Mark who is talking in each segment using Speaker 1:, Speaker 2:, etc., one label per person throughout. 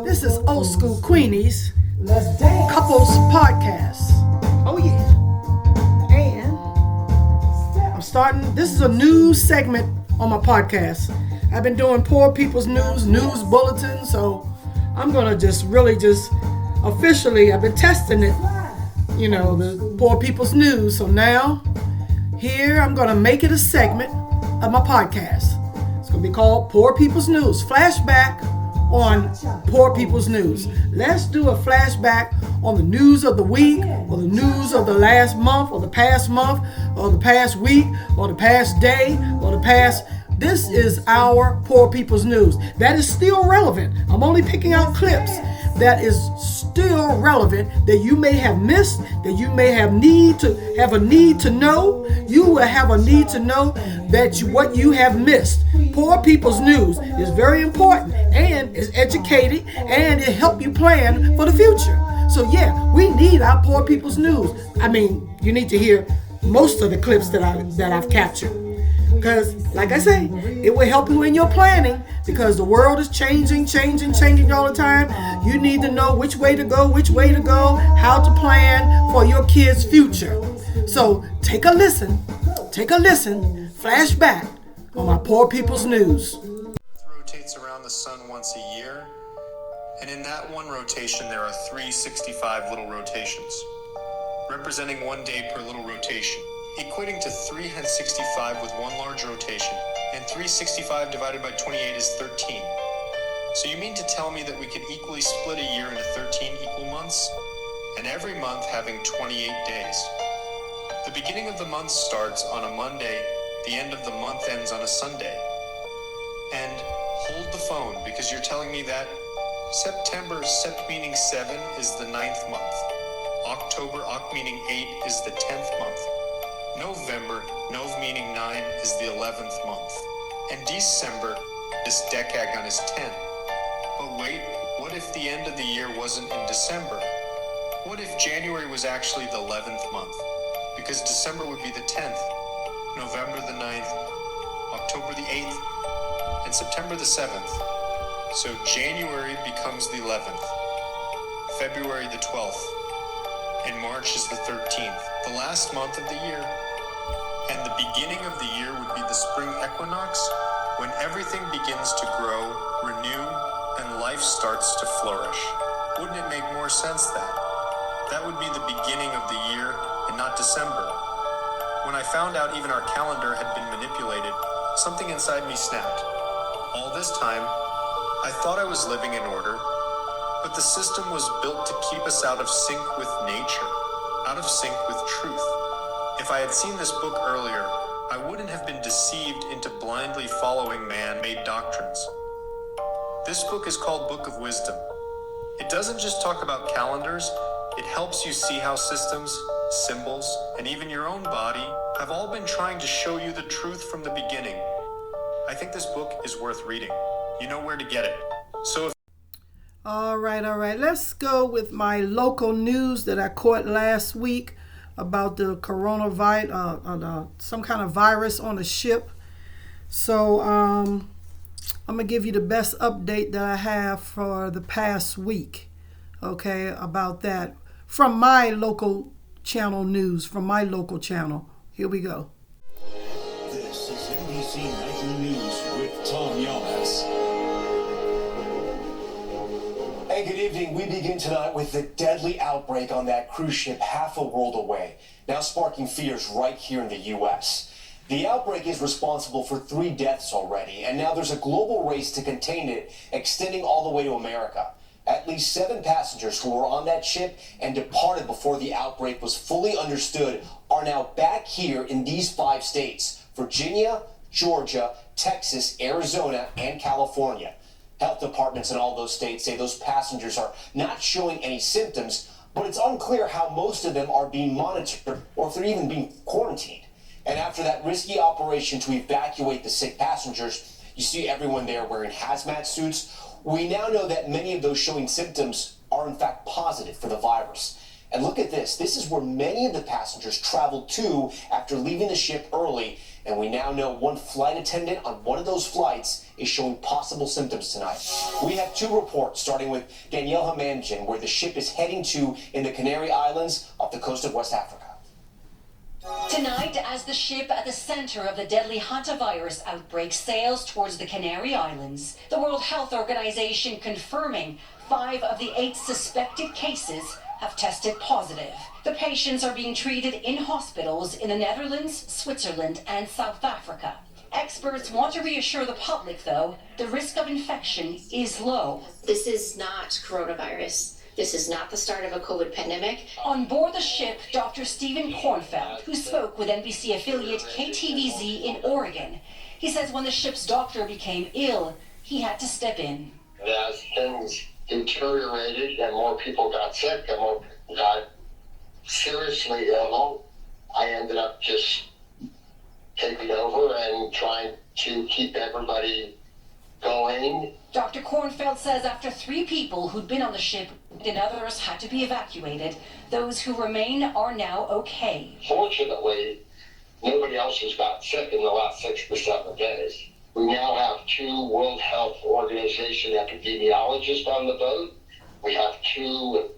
Speaker 1: This is Old School Queenies Couples Podcast. Oh yeah. And I'm starting, this is a new segment on my podcast. I've been doing poor people's news bulletin, so I'm gonna just officially, I've been testing it, the poor people's news. So now, here I'm gonna make it a segment of my podcast. It's gonna be called Poor People's News. Flashback on Poor People's News. Let's do a flashback on the news of the week, or the news of the last month, or the past month, or the past week, or the past day, or the past. This is our Poor People's News. That is still relevant. I'm only picking out clips that is still relevant, that you may have missed, that you may have a need to know. You will have a need to know that what you have missed. Poor People's News is very important, and is educated, and it help you plan for the future. So yeah, we need our Poor People's News. I mean, you need to hear most of the clips that I've captured. Because, like I say, it will help you in your planning, because the world is changing all the time. You need to know which way to go, how to plan for your kids' future. So take a listen, flashback on my Poor People's News.
Speaker 2: Earth rotates around the sun once a year, and in that one rotation there are 365 little rotations, representing 1 day per little rotation, equating to 365 with one large rotation, and 365 divided by 28 is 13. So you mean to tell me that we could equally split a year into 13 equal months, and every month having 28 days? The beginning of the month starts on a Monday, the end of the month ends on a Sunday. And hold the phone, because you're telling me that September, Sept meaning 7, is the 9th month. October, Oct meaning 8, is the 10th month. November, Nov meaning 9, is the 11th month. And December, this decagon is 10. But wait, what if the end of the year wasn't in December? What if January was actually the 11th month? Because December would be the 10th, November the 9th, October the 8th, and September the 7th. So January becomes the 11th, February the 12th, and March is the 13th, the last month of the year. And the beginning of the year would be the spring equinox, when everything begins to grow, renew, and life starts to flourish. Wouldn't it make more sense that that would be the beginning of the year and not December? When I found out even our calendar had been manipulated, something inside me snapped. All this time, I thought I was living in order, but the system was built to keep us out of sync with nature, out of sync with truth. If I had seen this book earlier, I wouldn't have been deceived into blindly following man-made doctrines. This book is called Book of Wisdom. It doesn't just talk about calendars, it helps you see how systems, symbols, and even your own body have all been trying to show you the truth from the beginning. I think this book is worth reading. You know where to get it. So if
Speaker 1: All right. Let's go with my local news that I caught last week about the coronavirus, some kind of virus on a ship. So I'm going to give you the best update that I have for the past week, okay, about that from my local channel news, from my local channel. Here we go.
Speaker 3: This is NBC Nightly News with Tom Yamas.
Speaker 4: Hey, good evening. We begin tonight with the deadly outbreak on that cruise ship half a world away, now sparking fears right here in the U.S. The outbreak is responsible for 3 deaths already, and now there's a global race to contain it, extending all the way to America. At least 7 passengers who were on that ship and departed before the outbreak was fully understood are now back here in these 5 states: Virginia, Georgia, Texas, Arizona, and California. Health departments in all those states say those passengers are not showing any symptoms, but it's unclear how most of them are being monitored or if they're even being quarantined. And after that risky operation to evacuate the sick passengers, you see everyone there wearing hazmat suits. We now know that many of those showing symptoms are in fact positive for the virus. And look at this. This is where many of the passengers traveled to after leaving the ship early. And we now know one flight attendant on one of those flights is showing possible symptoms tonight. We have two reports, starting with Danielle Hamanjan, where the ship is heading to in the Canary Islands off the coast of West Africa.
Speaker 5: Tonight, as the ship at the center of the deadly hantavirus outbreak sails towards the Canary Islands, the World Health Organization confirming 5 of the 8 suspected cases have tested positive. The patients are being treated in hospitals in the Netherlands, Switzerland, and South Africa. Experts want to reassure the public, though, the risk of infection is low.
Speaker 6: This is not coronavirus. This is not the start of a COVID pandemic.
Speaker 5: On board the ship, Dr. Stephen Kornfeld, who spoke with NBC affiliate KTVZ in Oregon. He says when the ship's doctor became ill, he had to step in.
Speaker 7: As things deteriorated and more people got sick and more people got seriously ill, I ended up just taking over and trying to keep everybody going.
Speaker 5: Dr. Kornfeld says after 3 people who'd been on the ship and others had to be evacuated, those who remain are now okay.
Speaker 7: Fortunately, nobody else has got sick in the last 6 to 7 days. We now have 2 World Health Organization epidemiologists on the boat. We have 2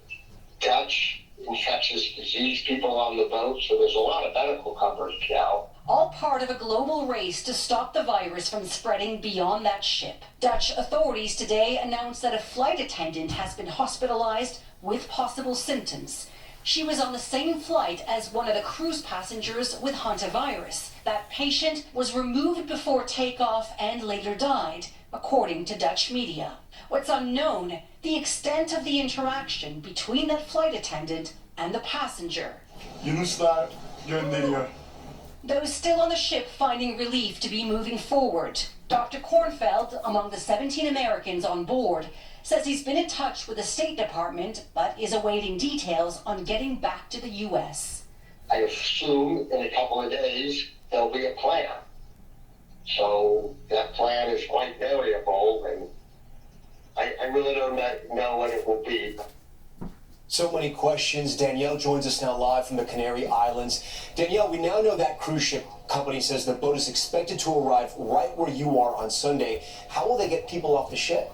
Speaker 7: Dutch infectious disease people on the boat, so there's a lot of medical coverage now.
Speaker 5: All part of a global race to stop the virus from spreading beyond that ship. Dutch authorities today announced that a flight attendant has been hospitalized with possible symptoms. She was on the same flight as one of the cruise passengers with hantavirus. That patient was removed before takeoff and later died, according to Dutch media. What's unknown, the extent of the interaction between that flight attendant and the passenger. Those still on the ship finding relief to be moving forward. Dr. Kornfeld, among the 17 Americans on board, says he's been in touch with the State Department but is awaiting details on getting back to the U.S.
Speaker 7: I assume in a couple of days there'll be a plan. So that plan is quite variable, and I really don't know what it will be.
Speaker 4: So many questions. Danielle joins us now live from the Canary Islands. Danielle, we now know that cruise ship company says the boat is expected to arrive right where you are on Sunday. How will they get people off the ship?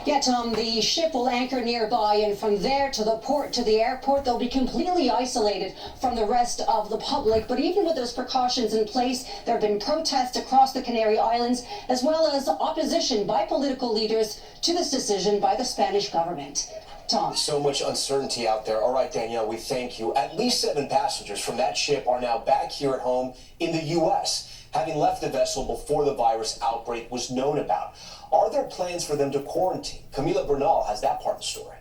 Speaker 8: Yeah, Tom, the ship will anchor nearby, and from there to the port, to the airport, they'll be completely isolated from the rest of the public. But even with those precautions in place, there have been protests across the Canary Islands, as well as opposition by political leaders to this decision by the Spanish government. Tom.
Speaker 4: So much uncertainty out there. All right, Danielle, we thank you. At least 7 passengers from that ship are now back here at home in the U.S., having left the vessel before the virus outbreak was known about. Are there plans for them to quarantine? Camila Bernal has that part of the story.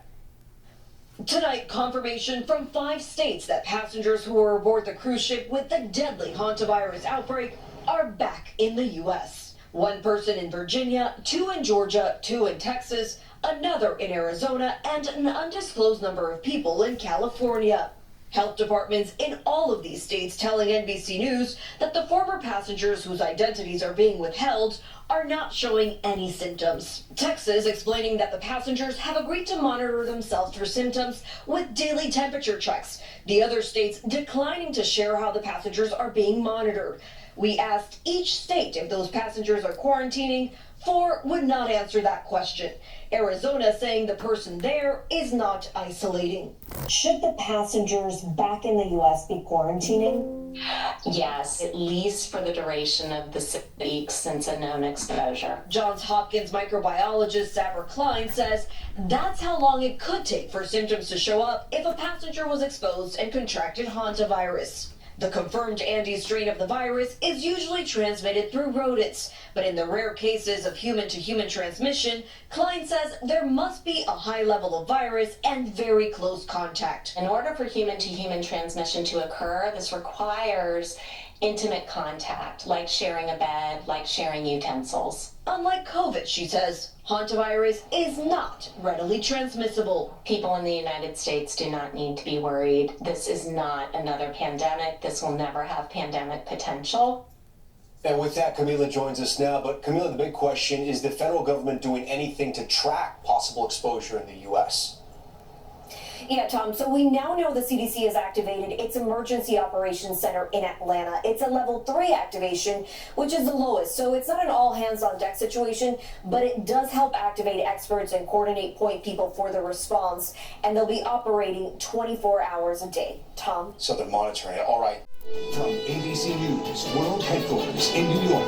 Speaker 9: Tonight, confirmation from 5 states that passengers who were aboard the cruise ship with the deadly hantavirus outbreak are back in the U.S. 1 person in Virginia, 2 in Georgia, 2 in Texas, another in Arizona, and an undisclosed number of people in California. Health departments in all of these states telling NBC News that the former passengers whose identities are being withheld are not showing any symptoms. Texas explaining that the passengers have agreed to monitor themselves for symptoms with daily temperature checks. The other states declining to share how the passengers are being monitored. We asked each state if those passengers are quarantining. 4 would not answer that question. Arizona saying the person there is not isolating.
Speaker 10: Should the passengers back in the U.S. be quarantining?
Speaker 11: Yes, at least for the duration of the 6 weeks since a known exposure.
Speaker 9: Johns Hopkins microbiologist Sabra Klein says that's how long it could take for symptoms to show up if a passenger was exposed and contracted hantavirus. The confirmed Andes strain of the virus is usually transmitted through rodents, but in the rare cases of human-to-human transmission, Klein says there must be a high level of virus and very close contact.
Speaker 11: In order for human-to-human transmission to occur, this requires intimate contact, like sharing a bed, like sharing utensils.
Speaker 9: Unlike COVID, she says, hantavirus is not readily transmissible.
Speaker 11: People in the United States do not need to be worried. This is not another pandemic. This will never have pandemic potential.
Speaker 4: And with that, Camila joins us now. But Camila, the big question is the federal government doing anything to track possible exposure in the U.S.?
Speaker 10: Yeah, Tom, so we now know the CDC has activated its Emergency Operations Center in Atlanta. It's a level 3 activation, which is the lowest. So it's not an all hands on deck situation, but it does help activate experts and coordinate point people for the response. And they'll be operating 24 hours a day. Tom?
Speaker 4: So they're monitoring it. All right.
Speaker 3: From ABC News World Headquarters in New York,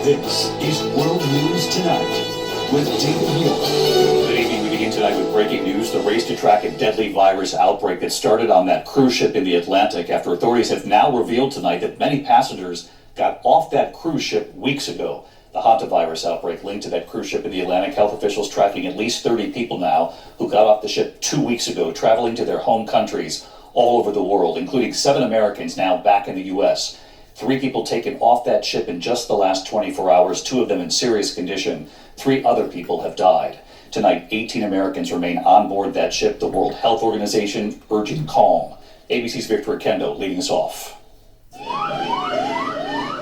Speaker 3: this is World News Tonight with David York.
Speaker 12: Good evening. We begin tonight with breaking news. The race to track a deadly virus outbreak that started on that cruise ship in the Atlantic after authorities have now revealed tonight that many passengers got off that cruise ship weeks ago. The hantavirus outbreak linked to that cruise ship in the Atlantic. Health officials tracking at least 30 people now who got off the ship 2 weeks ago, traveling to their home countries all over the world, including 7 Americans now back in the U.S. 3 people taken off that ship in just the last 24 hours, 2 of them in serious condition. 3 other people have died. Tonight, 18 Americans remain on board that ship, the World Health Organization urging calm. ABC's Victor Akendo leading us off.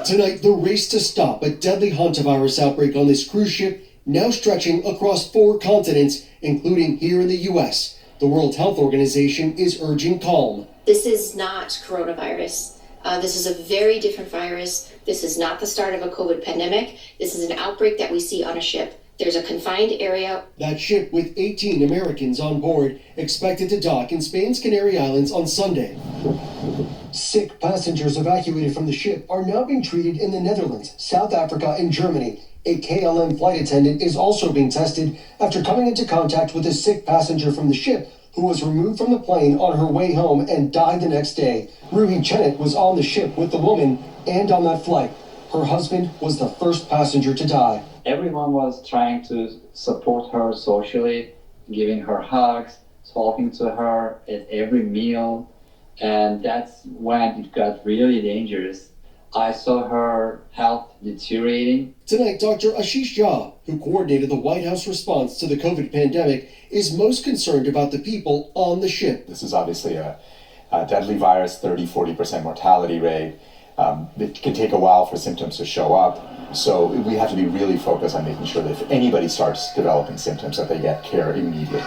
Speaker 13: Tonight, the race to stop a deadly hantavirus outbreak on this cruise ship, now stretching across 4 continents, including here in the U.S. The World Health Organization is urging calm.
Speaker 6: This is not coronavirus. This is a very different virus. This is not the start of a COVID pandemic. This is an outbreak that we see on a ship. There's a confined area.
Speaker 13: That ship with 18 Americans on board expected to dock in Spain's Canary Islands on Sunday. Sick passengers evacuated from the ship are now being treated in the Netherlands, South Africa, and Germany. A KLM flight attendant is also being tested after coming into contact with a sick passenger from the ship who was removed from the plane on her way home and died the next day. Ruhi Chenet was on the ship with the woman and on that flight. Her husband was the first passenger to die.
Speaker 14: Everyone was trying to support her socially, giving her hugs, talking to her at every meal, and that's when it got really dangerous. I saw her health deteriorating.
Speaker 13: Tonight, Dr. Ashish Jha, who coordinated the White House response to the COVID pandemic, is most concerned about the people on the ship.
Speaker 15: This is obviously a deadly virus, 30-40% mortality rate. It can take a while for symptoms to show up. So we have to be really focused on making sure that if anybody starts developing symptoms, that they get care immediately.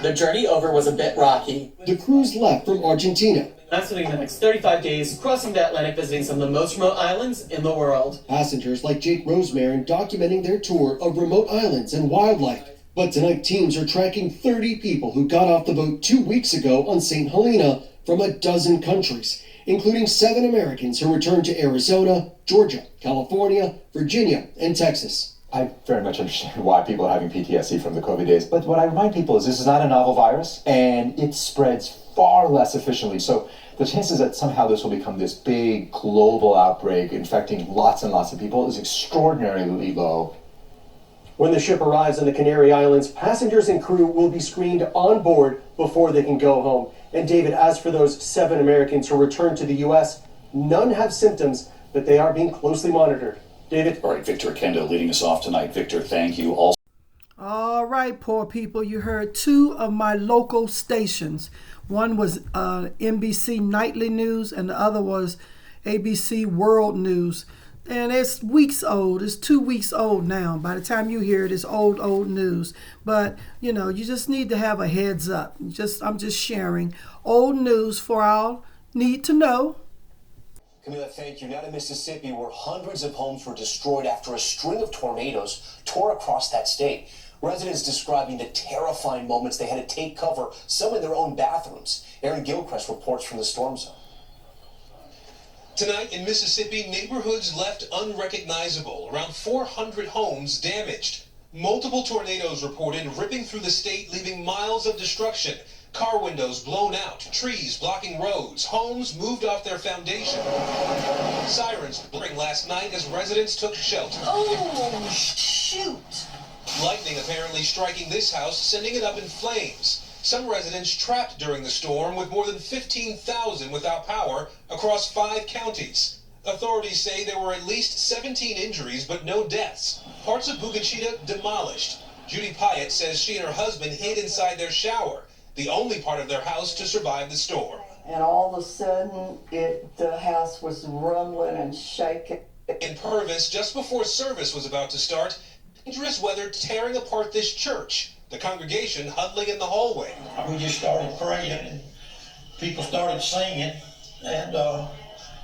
Speaker 16: The journey over was a bit rocky.
Speaker 13: The cruise left from Argentina.
Speaker 16: I'm spending the next 35 days crossing the Atlantic, visiting some of the most remote islands in the world.
Speaker 13: Passengers like Jake Rosemarin documenting their tour of remote islands and wildlife. But tonight, teams are tracking 30 people who got off the boat 2 weeks ago on St. Helena from a dozen countries, including 7 Americans who returned to Arizona, Georgia, California, Virginia, and Texas.
Speaker 15: I very much understand why people are having PTSD from the COVID days, but what I remind people is this is not a novel virus, and it spreads far less efficiently. So the chances that somehow this will become this big global outbreak infecting lots and lots of people is extraordinarily low.
Speaker 13: When the ship arrives on the Canary Islands, passengers and crew will be screened on board before they can go home. And David, as for those 7 Americans who returned to the U.S., none have symptoms, but they are being closely monitored. David?
Speaker 12: All right, Victor Akendo leading us off tonight. Victor, thank you. Also.
Speaker 1: All right, poor people. You heard 2 of my local stations. One was NBC Nightly News, and the other was ABC World News. And it's weeks old. It's 2 weeks old now. By the time you hear it, it's old news. But, you know, you just need to have a heads up. I'm just sharing old news for our need to know.
Speaker 4: Camila, thank you. Now to Mississippi, where hundreds of homes were destroyed after a string of tornadoes tore across that state. Residents describing the terrifying moments they had to take cover, some in their own bathrooms. Aaron Gilchrist reports from the storm zone.
Speaker 17: Tonight in Mississippi, neighborhoods left unrecognizable. Around 400 homes damaged. Multiple tornadoes reported ripping through the state, leaving miles of destruction. Car windows blown out, trees blocking roads, homes moved off their foundation. Sirens blaring last night as residents took shelter.
Speaker 9: Oh, shoot!
Speaker 17: Lightning apparently striking this house, sending it up in flames. Some residents trapped during the storm, with more than 15,000 without power across 5 counties. Authorities say there were at least 17 injuries, but no deaths. Parts of Bugachita demolished. Judy Pyatt says she and her husband hid inside their shower, the only part of their house to survive the storm.
Speaker 18: And all of a sudden, the house was rumbling and shaking.
Speaker 17: In Purvis, just before service was about to start, dangerous weather tearing apart this church. the congregation huddling in the hallway.
Speaker 19: We just started praying and people started singing, and I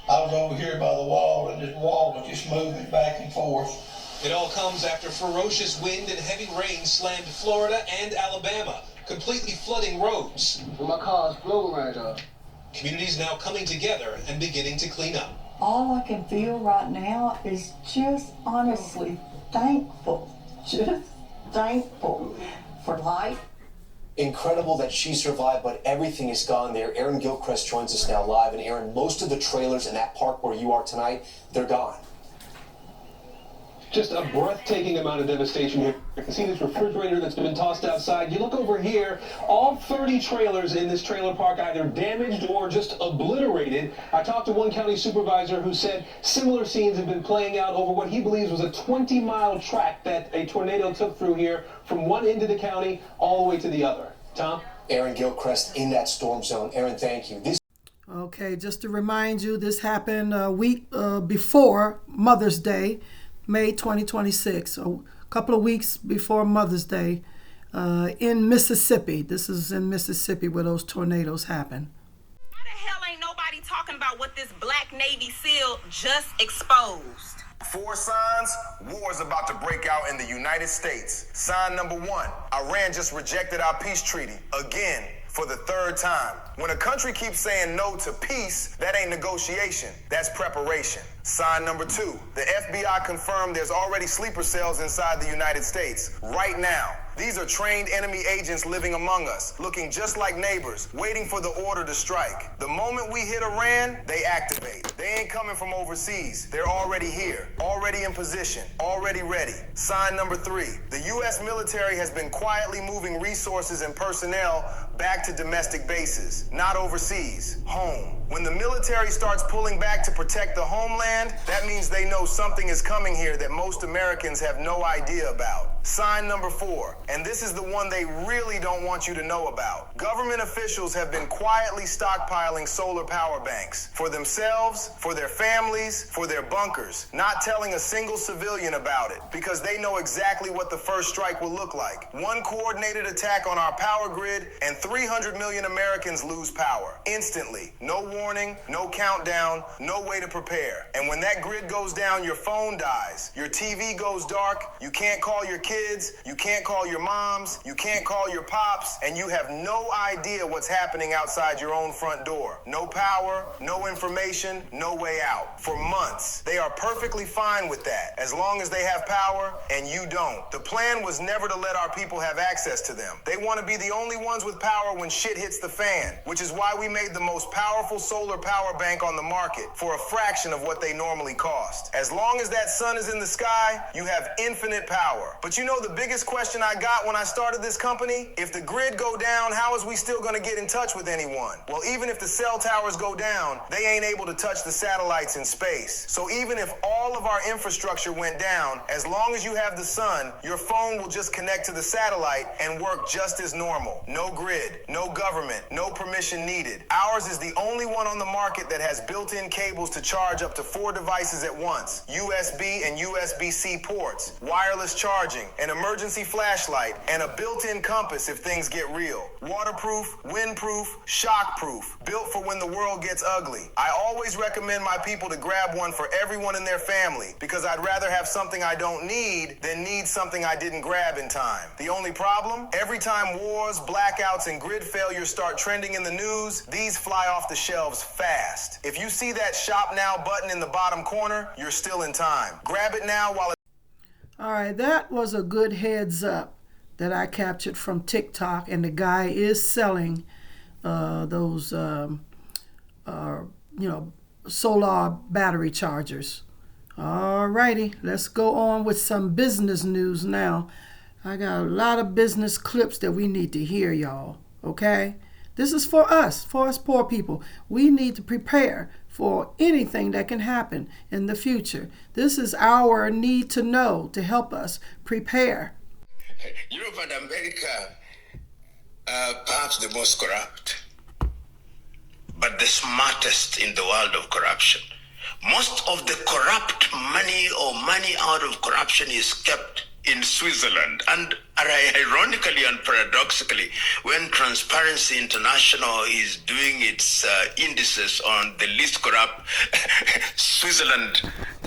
Speaker 19: was over here by the wall, and this wall was just moving back and forth.
Speaker 17: It all comes after ferocious wind and heavy rain slammed Florida and Alabama, completely flooding roads.
Speaker 19: My car's blowing right up.
Speaker 17: Communities now coming together and beginning to clean up.
Speaker 18: All I can feel right now is just honestly thankful. Just thankful for life.
Speaker 4: Incredible that she survived, but everything is gone there. Aaron Gilchrist joins us now live. And Aaron, most of the trailers in that park where you are tonight, they're gone.
Speaker 17: Just a breathtaking amount of devastation here. You can see this refrigerator that's been tossed outside. You look over here, all 30 trailers in this trailer park either damaged or just obliterated. I talked to one county supervisor who said similar scenes have been playing out over what he believes was a 20-mile tract that a tornado took through here from one end of the county all the way to the other. Tom?
Speaker 4: Aaron Gilchrist in that storm zone. Aaron, thank you.
Speaker 1: Okay, just to remind you, this happened a week before Mother's Day. May 2026, a couple of weeks before Mother's Day in Mississippi. This is in Mississippi where those tornadoes happen.
Speaker 20: Why the hell ain't nobody talking about what this black Navy SEAL just exposed?
Speaker 21: 4 signs, war is about to break out in the United States. Sign number 1, Iran just rejected our peace treaty again for the 3rd time. When a country keeps saying no to peace, that ain't negotiation, that's preparation. Sign number 2, the FBI confirmed there's already sleeper cells inside the United States right now. These are trained enemy agents living among us, looking just like neighbors, waiting for the order to strike. The moment we hit Iran, they activate. They ain't coming from overseas. They're already here, already in position, already ready. Sign number 3, the U.S. military has been quietly moving resources and personnel back to domestic bases, not overseas, home. When the military starts pulling back to protect the homeland, that means they know something is coming here that most Americans have no idea about. Sign number 4, and this is the one they really don't want you to know about. Government officials have been quietly stockpiling solar power banks for themselves, for their families, for their bunkers, not telling a single civilian about it because they know exactly what the first strike will look like. One coordinated attack on our power grid and 300 million Americans lose power instantly. No warning, no countdown, no way to prepare. And when that grid goes down, your phone dies, your TV goes dark, you can't call your kids, you can't call your moms, you can't call your pops, and you have no idea what's happening outside your own front door. No power, no information, no way out. For months, they are perfectly fine with that, as long as they have power and you don't. The plan was never to let our people have access to them. They want to be the only ones with power when shit hits the fan, which is why we made the most powerful solar power bank on the market for a fraction of what they normally cost. As long as that sun is in the sky, you have infinite power. But you know the biggest question I got when I started this company? If the grid go down, how is we still going to get in touch with anyone? Well, even if the cell towers go down, they ain't able to touch the satellites in space. So even if all of our infrastructure went down, as long as you have the sun, your phone will just connect to the satellite and work just as normal. No grid, no government, no permission needed. Ours is the only one on the market that has built-in cables to charge up to 4 devices at once, USB and USB-C ports, wireless charging, an emergency flashlight, and a built-in compass if things get real. Waterproof, windproof, shockproof, built for when the world gets ugly. I always recommend my people to grab one for everyone in their family because I'd rather have something I don't need than need something I didn't grab in time. The only problem? Every time wars, blackouts, and grid failures start trending in the news, these fly off the shelves fast. If you see that Shop Now button in the bottom corner, you're still in time. Grab it now while
Speaker 1: All right, that was a good heads up that I captured from TikTok, and the guy is selling those, solar battery chargers. All righty, let's go on with some business news now. I got a lot of business clips that we need to hear, y'all, okay? This is for us poor people. We need to prepare for anything that can happen in the future. This is our need to know to help us prepare.
Speaker 22: Europe and America are perhaps the most corrupt, but the smartest in the world of corruption. Most of the corrupt money or money out of corruption is kept in Switzerland. And ironically and paradoxically, when Transparency International is doing its indices on the least corrupt, Switzerland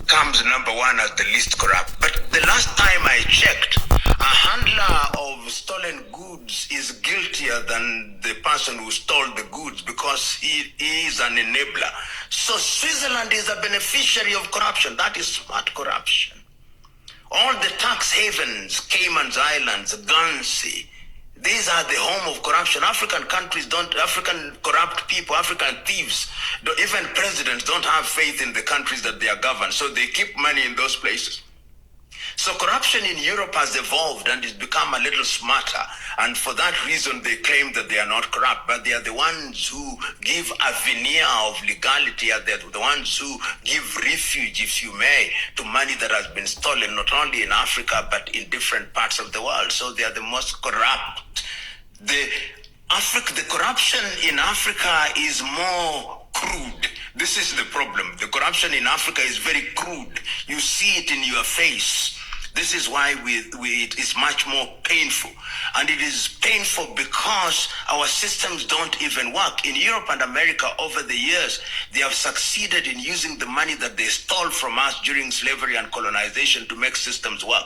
Speaker 22: comes number one as the least corrupt. But the last time I checked, a handler of stolen goods is guiltier than the person who stole the goods because he is an enabler. So Switzerland is a beneficiary of corruption. That is smart corruption. All the tax havens, Cayman Islands, Guernsey, these are the home of corruption. African corrupt people, African thieves, even presidents don't have faith in the countries that they are governed, so they keep money in those places. So corruption in Europe has evolved and it's become a little smarter. And for that reason, they claim that they are not corrupt, but they are the ones who give a veneer of legality. They're the ones who give refuge, if you may, to money that has been stolen, not only in Africa, but in different parts of the world. So they are the most corrupt. The corruption in Africa is more crude. This is the problem. The corruption in Africa is very crude. You see it in your face. This is why it is much more painful. And it is painful because our systems don't even work. In Europe and America over the years, they have succeeded in using the money that they stole from us during slavery and colonization to make systems work.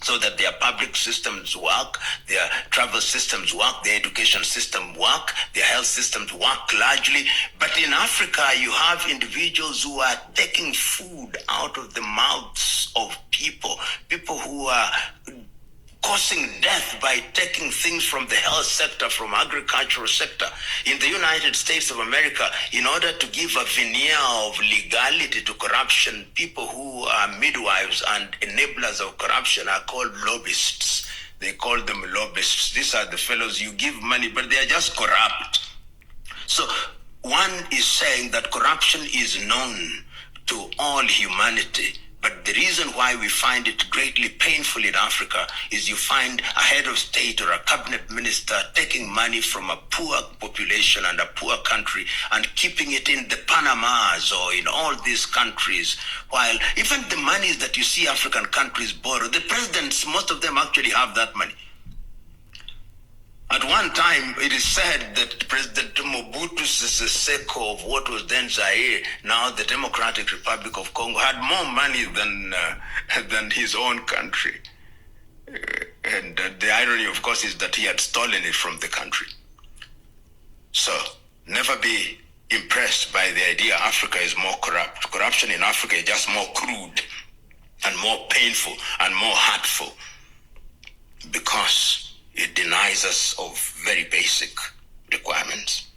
Speaker 22: So that their public systems work, their travel systems work, their education system work, their health systems work largely. But in Africa, you have individuals who are taking food out of the mouths of people who are causing death by taking things from the health sector, from agricultural sector. In the United States of America, in order to give a veneer of legality to corruption, people who are midwives and enablers of corruption are called lobbyists. They call them lobbyists. These are the fellows you give money, but they are just corrupt. So one is saying that corruption is known to all humanity. But the reason why we find it greatly painful in Africa is you find a head of state or a cabinet minister taking money from a poor population and a poor country and keeping it in the Panamas or in all these countries, while even the monies that you see African countries borrow, the presidents, most of them actually have that money. At one time, it is said that President Mobutu Sese Seko of what was then Zaire, now the Democratic Republic of Congo, had more money than his own country. And the irony, of course, is that he had stolen it from the country. So, never be impressed by the idea Africa is more corrupt. Corruption in Africa is just more crude and more painful and more hurtful because it denies us of very basic requirements.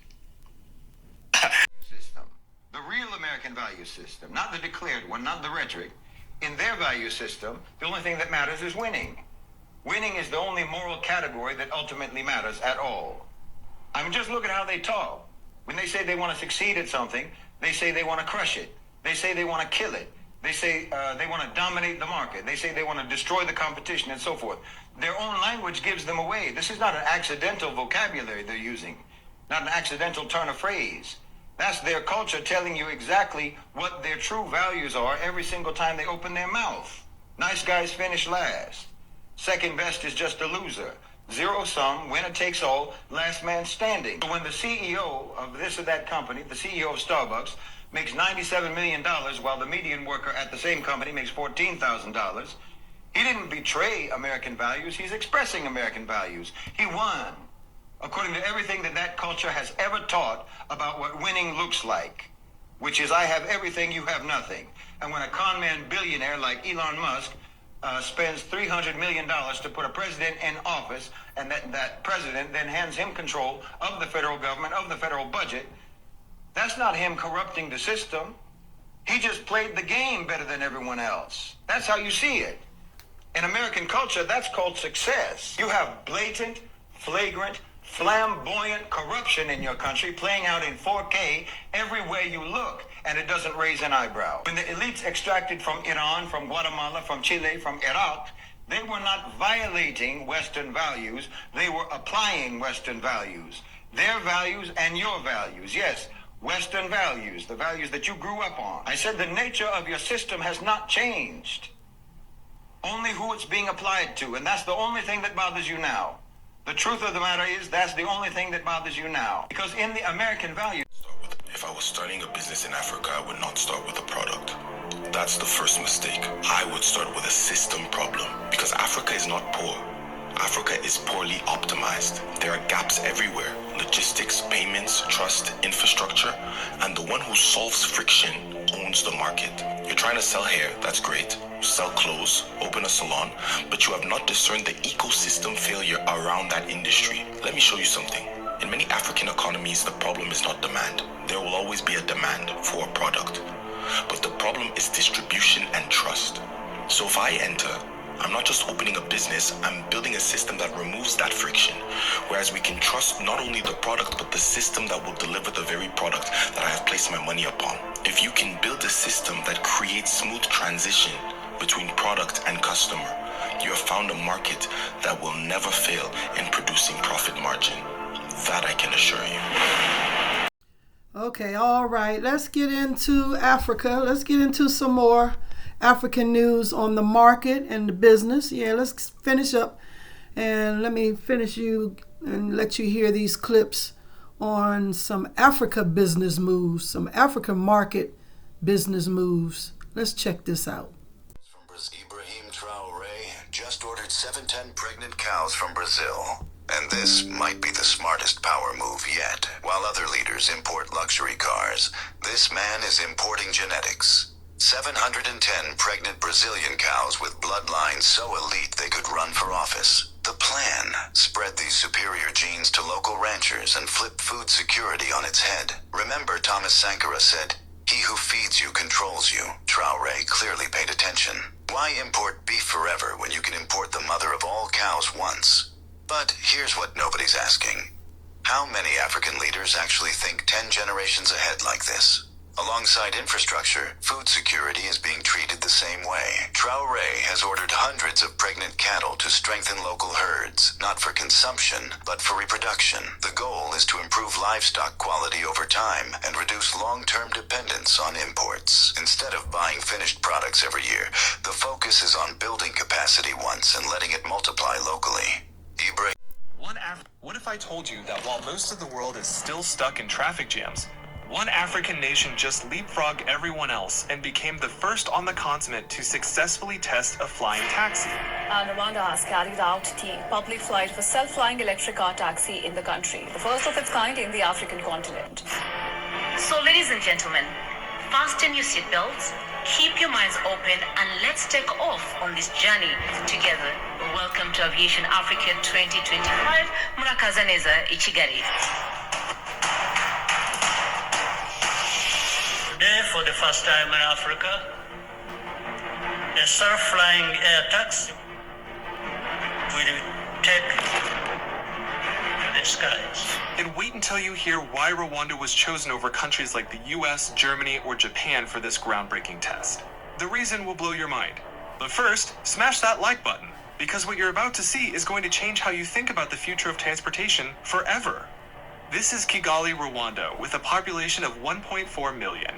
Speaker 2: The real American value system, not the declared one, not the rhetoric. In their value system, the only thing that matters is winning. Winning is the only moral category that ultimately matters at all. I mean, just look at how they talk. When they say they want to succeed at something, they say they want to crush it. They say they want to kill it. They say they want to dominate the market. They say they want to destroy the competition and so forth. Their own language gives them away. This is not an accidental vocabulary they're using, not an accidental turn of phrase. That's their culture telling you exactly what their true values are every single time they open their mouth. Nice guys finish last. Second best is just a loser. Zero sum, winner takes all, last man standing. So when the CEO of this or that company, the CEO of Starbucks, makes $97 million while the median worker at the same company makes $14,000, he didn't betray American values. He's expressing American values. He won, according to everything that culture has ever taught about what winning looks like, which is I have everything, you have nothing. And when a con man billionaire like Elon Musk spends $300 million to put a president in office, and that president then hands him control of the federal government, of the federal budget, that's not him corrupting the system. He just played the game better than everyone else. That's how you see it. In American culture, that's called success. You have blatant, flagrant, flamboyant corruption in your country playing out in 4K everywhere you look, and it doesn't raise an eyebrow. When the elites extracted from Iran, from Guatemala, from Chile, from Iraq, they were not violating Western values. They were applying Western values. Their values and your values. Yes, Western values, the values that you grew up on. I said the nature of your system has not changed. only who it's being applied to, and that's the only thing that bothers you now. The truth of the matter is that's the only thing that bothers you now. Because in the American value...
Speaker 21: If I was starting a business in Africa, I would not start with a product. That's the first mistake. I would start with a system problem, because Africa is not poor. Africa is poorly optimized. There are gaps everywhere. Logistics, payments, trust, infrastructure, and the one who solves friction owns the market. You're trying to sell hair, that's great. Sell clothes, open a salon, but you have not discerned the ecosystem failure around that industry. Let me show you something. In many African economies, the problem is not demand. There will always be a demand for a product. But the problem is distribution and trust. So if I enter, I'm not just opening a business, I'm building a system that removes that friction. Whereas we can trust not only the product, but the system that will deliver the very product that I have placed my money upon. If you can build a system that creates smooth transition between product and customer, you have found a market that will never fail in producing profit margin. That I can assure you.
Speaker 1: Okay, all right. Let's get into Africa. Let's get into some more African news on the market and the business. Yeah, let's finish up, and let me finish you and let you hear these clips on some Africa business moves, some Africa market business moves. Let's check this out.
Speaker 5: Ibrahim Traoré just ordered 710 pregnant cows from Brazil. And this might be the smartest power move yet. While other leaders import luxury cars, this man is importing genetics. 710 pregnant Brazilian cows with bloodlines so elite they could run for office. The plan: spread these superior genes to local ranchers and flip food security on its head. Remember, Thomas Sankara said, "He who feeds you controls you." Traoré clearly paid attention. Why import beef forever when you can import the mother of all cows once? But here's what nobody's asking. How many African leaders actually think 10 generations ahead like this? Alongside infrastructure, food security is being treated the same way. Traoré has ordered hundreds of pregnant cattle to strengthen local herds, not for consumption, but for reproduction. The goal is to improve livestock quality over time and reduce long-term dependence on imports. Instead of buying finished products every year, the focus is on building capacity once and letting it multiply locally.
Speaker 7: What if I told you that while most of the world is still stuck in traffic jams, one African nation just leapfrogged everyone else and became the first on the continent to successfully test a flying taxi?
Speaker 23: Rwanda has carried out the public flight of a self-flying electric car taxi in the country, the first of its kind in the African continent.
Speaker 24: So, ladies and gentlemen, fasten your seatbelts, keep your minds open, and let's take off on this journey together. Welcome to Aviation Africa 2025, Murakazaneza Ichigari.
Speaker 25: Today, for the first time in Africa, a self-flying air taxi will take the skies.
Speaker 7: And wait until you hear why Rwanda was chosen over countries like the US, Germany, or Japan for this groundbreaking test. The reason will blow your mind. But first, smash that like button, because what you're about to see is going to change how you think about the future of transportation forever. This is Kigali, Rwanda, with a population of 1.4 million.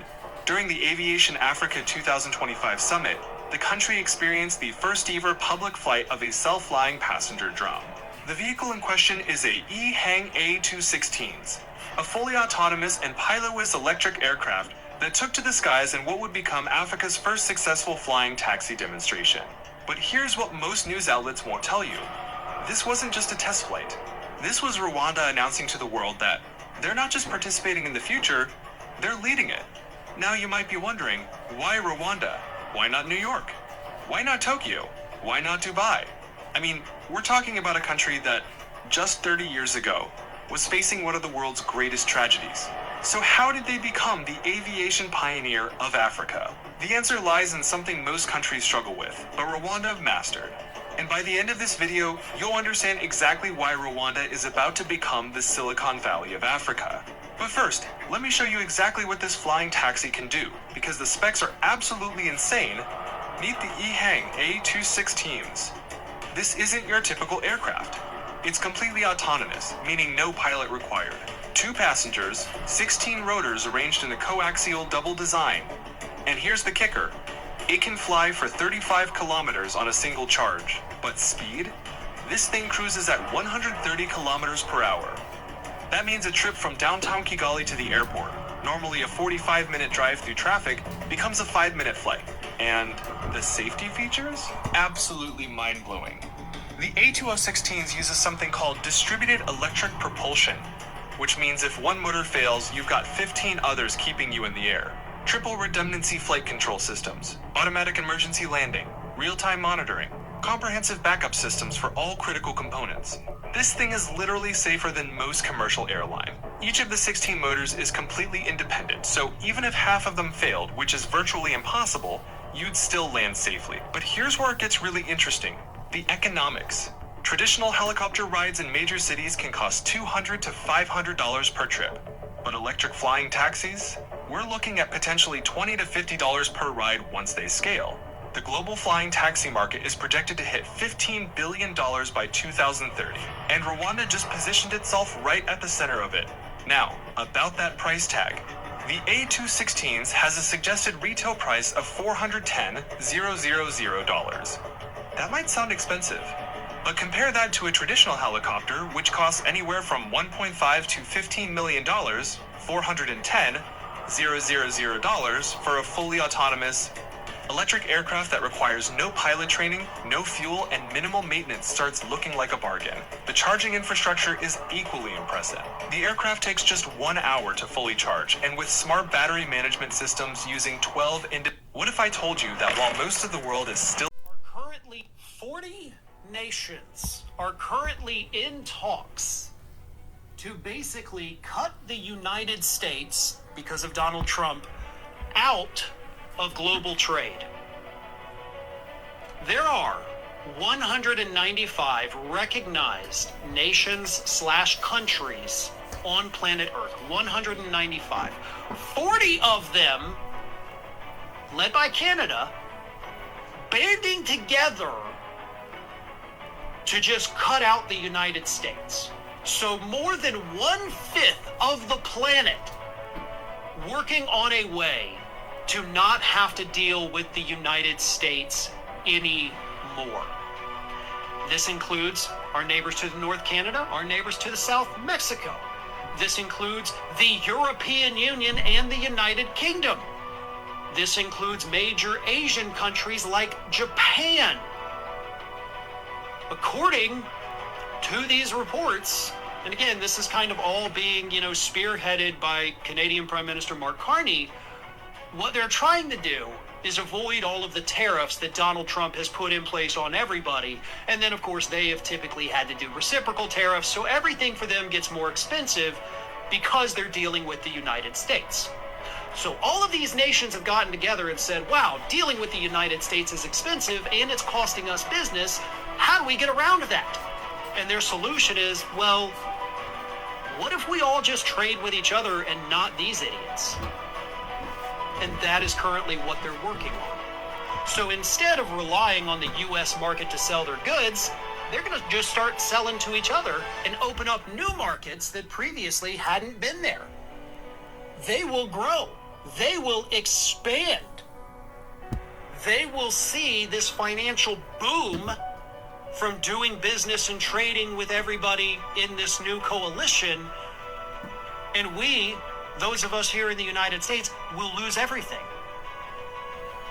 Speaker 7: During the Aviation Africa 2025 summit, the country experienced the first ever public flight of a self-flying passenger drone. The vehicle in question is a EHang A216s, a fully autonomous and pilotless electric aircraft that took to the skies in what would become Africa's first successful flying taxi demonstration. But here's what most news outlets won't tell you. This wasn't just a test flight. This was Rwanda announcing to the world that they're not just participating in the future, they're leading it. Now you might be wondering, why Rwanda? Why not New York? Why not Tokyo? Why not Dubai? I mean, we're talking about a country that, just 30 years ago, was facing one of the world's greatest tragedies. So how did they become the aviation pioneer of Africa? The answer lies in something most countries struggle with, but Rwanda have mastered. And by the end of this video, you'll understand exactly why Rwanda is about to become the Silicon Valley of Africa. But first, let me show you exactly what this flying taxi can do, because the specs are absolutely insane. Meet the EHang A216s. This isn't your typical aircraft. It's completely autonomous, meaning no pilot required. 2 passengers, 16 rotors arranged in a coaxial double design. And here's the kicker. It can fly for 35 kilometers on a single charge, but speed? This thing cruises at 130 kilometers per hour. That means a trip from downtown Kigali to the airport, normally a 45-minute drive through traffic, becomes a 5-minute flight. And the safety features? Absolutely mind-blowing. The A216s uses something called distributed electric propulsion, which means if one motor fails, you've got 15 others keeping you in the air. Triple redundancy flight control systems, automatic emergency landing, real-time monitoring, comprehensive backup systems for all critical components. This thing is literally safer than most commercial airline. Each of the 16 motors is completely independent, so even if half of them failed, which is virtually impossible, you'd still land safely. But here's where it gets really interesting. The economics. Traditional helicopter rides in major cities can cost $200 to $500 per trip. But electric flying taxis? We're looking at potentially $20 to $50 per ride once they scale. The global flying taxi market is projected to hit $15 billion by 2030, and Rwanda just positioned itself right at the center of it. Now, about that price tag. The A216s has a suggested retail price of $410,000. That might sound expensive, but compare that to a traditional helicopter, which costs anywhere from $1.5 to $15 million, $410,000 for a fully autonomous electric aircraft that requires no pilot training, no fuel, and minimal maintenance starts looking like a bargain. The charging infrastructure is equally impressive. The aircraft takes just 1 hour to fully charge, and with smart battery management systems using 12 What if I told you that while most of the world is still
Speaker 3: currently 40 nations are currently in talks to basically cut the United States, because of Donald Trump, out of global trade. There are 195 recognized nations/countries on planet Earth. 195. 40 of them, led by Canada, banding together to just cut out the United States. So more than 1/5 of the planet working on a way to not have to deal with the United States anymore. This includes our neighbors to the north, Canada, our neighbors to the south, Mexico. This includes the European Union and the United Kingdom. This includes major Asian countries like Japan. According to these reports, and again, this is kind of all being, spearheaded by Canadian Prime Minister Mark Carney, what they're trying to do is avoid all of the tariffs that Donald Trump has put in place on everybody. And then, of course, they have typically had to do reciprocal tariffs, so everything for them gets more expensive because they're dealing with the United States. So all of these nations have gotten together and said, wow, dealing with the United States is expensive and it's costing us business. How do we get around that? And their solution is, well, what if we all just trade with each other and not these idiots? And that is currently what they're working on. So instead of relying on the U.S. market to sell their goods, they're going to just start selling to each other and open up new markets that previously hadn't been there. They will grow. They will expand. They will see this financial boom from doing business and trading with everybody in this new coalition. And we, those of us here in the United States, will lose everything.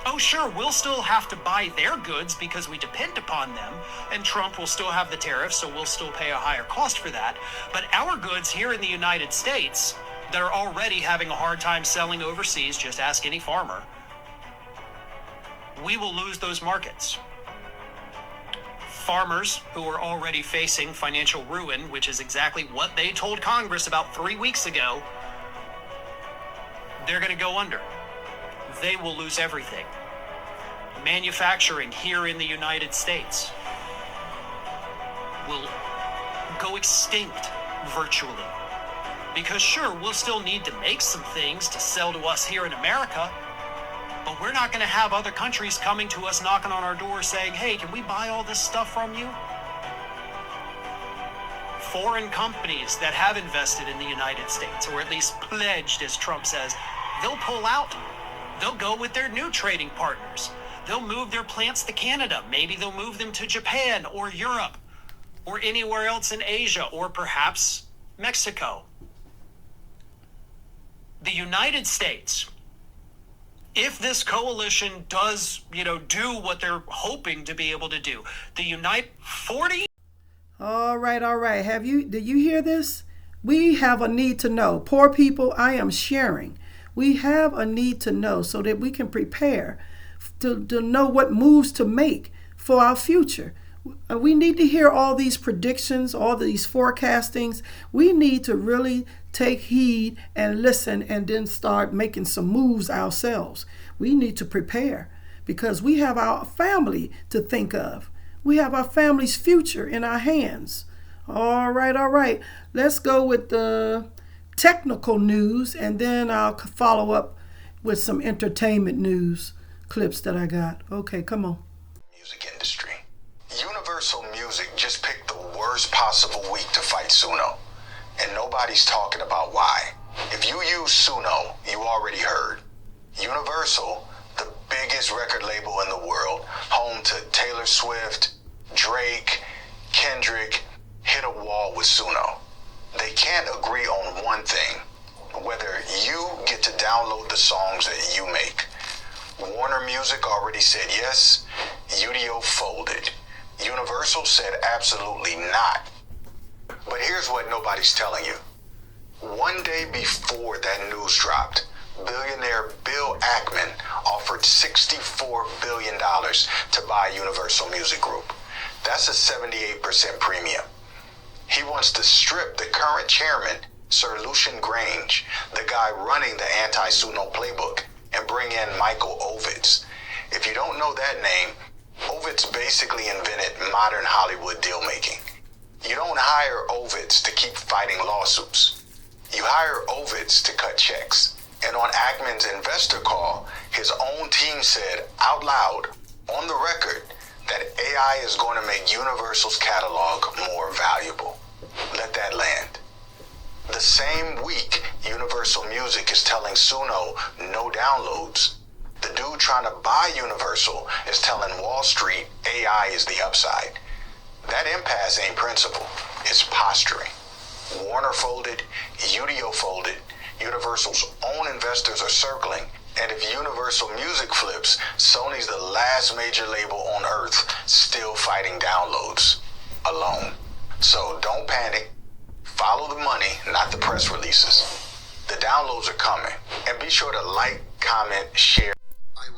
Speaker 3: Oh, sure, we'll still have to buy their goods because we depend upon them, and Trump will still have the tariffs, so we'll still pay a higher cost for that. But our goods here in the United States that are already having a hard time selling overseas, just ask any farmer, we will lose those markets. Farmers who are already facing financial ruin, which is exactly what they told Congress about 3 weeks ago, they're going to go under. They will lose everything. Manufacturing here in the United States will go extinct virtually. Because sure, we'll still need to make some things to sell to us here in America, but we're not going to have other countries coming to us knocking on our door saying, hey, can we buy all this stuff from you? Foreign companies that have invested in the United States, or at least pledged, as Trump says, they'll pull out. They'll go with their new trading partners. they'll move their plants to Canada. Maybe they'll move them to Japan or Europe or anywhere else in Asia or perhaps Mexico. The United States, if this coalition does, do what they're hoping to be able to do, the United 40.
Speaker 1: All right. Did you hear this? We have a need to know. Poor people, I am sharing. We have a need to know so that we can prepare to know what moves to make for our future. We need to hear all these predictions, all these forecastings. We need to really take heed and listen and then start making some moves ourselves. We need to prepare because we have our family to think of. We have our family's future in our hands. All right. Let's go with the technical news, and then I'll follow up with some entertainment news clips that I got. Okay, come on.
Speaker 5: Music industry. Universal Music just picked the worst possible week to fight Suno, and nobody's talking about why. If you use Suno, you already heard. Universal, the biggest record label in the world, home to Taylor Swift, Drake, Kendrick, hit a wall with Suno. They can't agree on one thing, whether you get to download the songs that you make. Warner Music already said yes, UDO folded. Universal said absolutely not. But here's what nobody's telling you. One day before that news dropped, billionaire Bill Ackman offered $64 billion to buy Universal Music Group. That's a 78% premium. He wants to strip the current chairman, Sir Lucian Grange, the guy running the anti-Suno playbook, and bring in Michael Ovitz. If you don't know that name, Ovitz basically invented modern Hollywood deal-making. You don't hire Ovitz to keep fighting lawsuits. You hire Ovitz to cut checks. And on Ackman's investor call, his own team said out loud, on the record, that AI is going to make Universal's catalog more valuable. Let that land. The same week, Universal Music is telling Suno no downloads. The dude trying to buy Universal is telling Wall Street AI is the upside. That impasse ain't principle, it's posturing. Warner folded, UDO folded, Universal's own investors are circling, and if Universal Music flips, Sony's the last major label on earth still fighting downloads alone. So don't panic. Follow the money, not the press releases. The downloads are coming. And be sure to like, comment, share.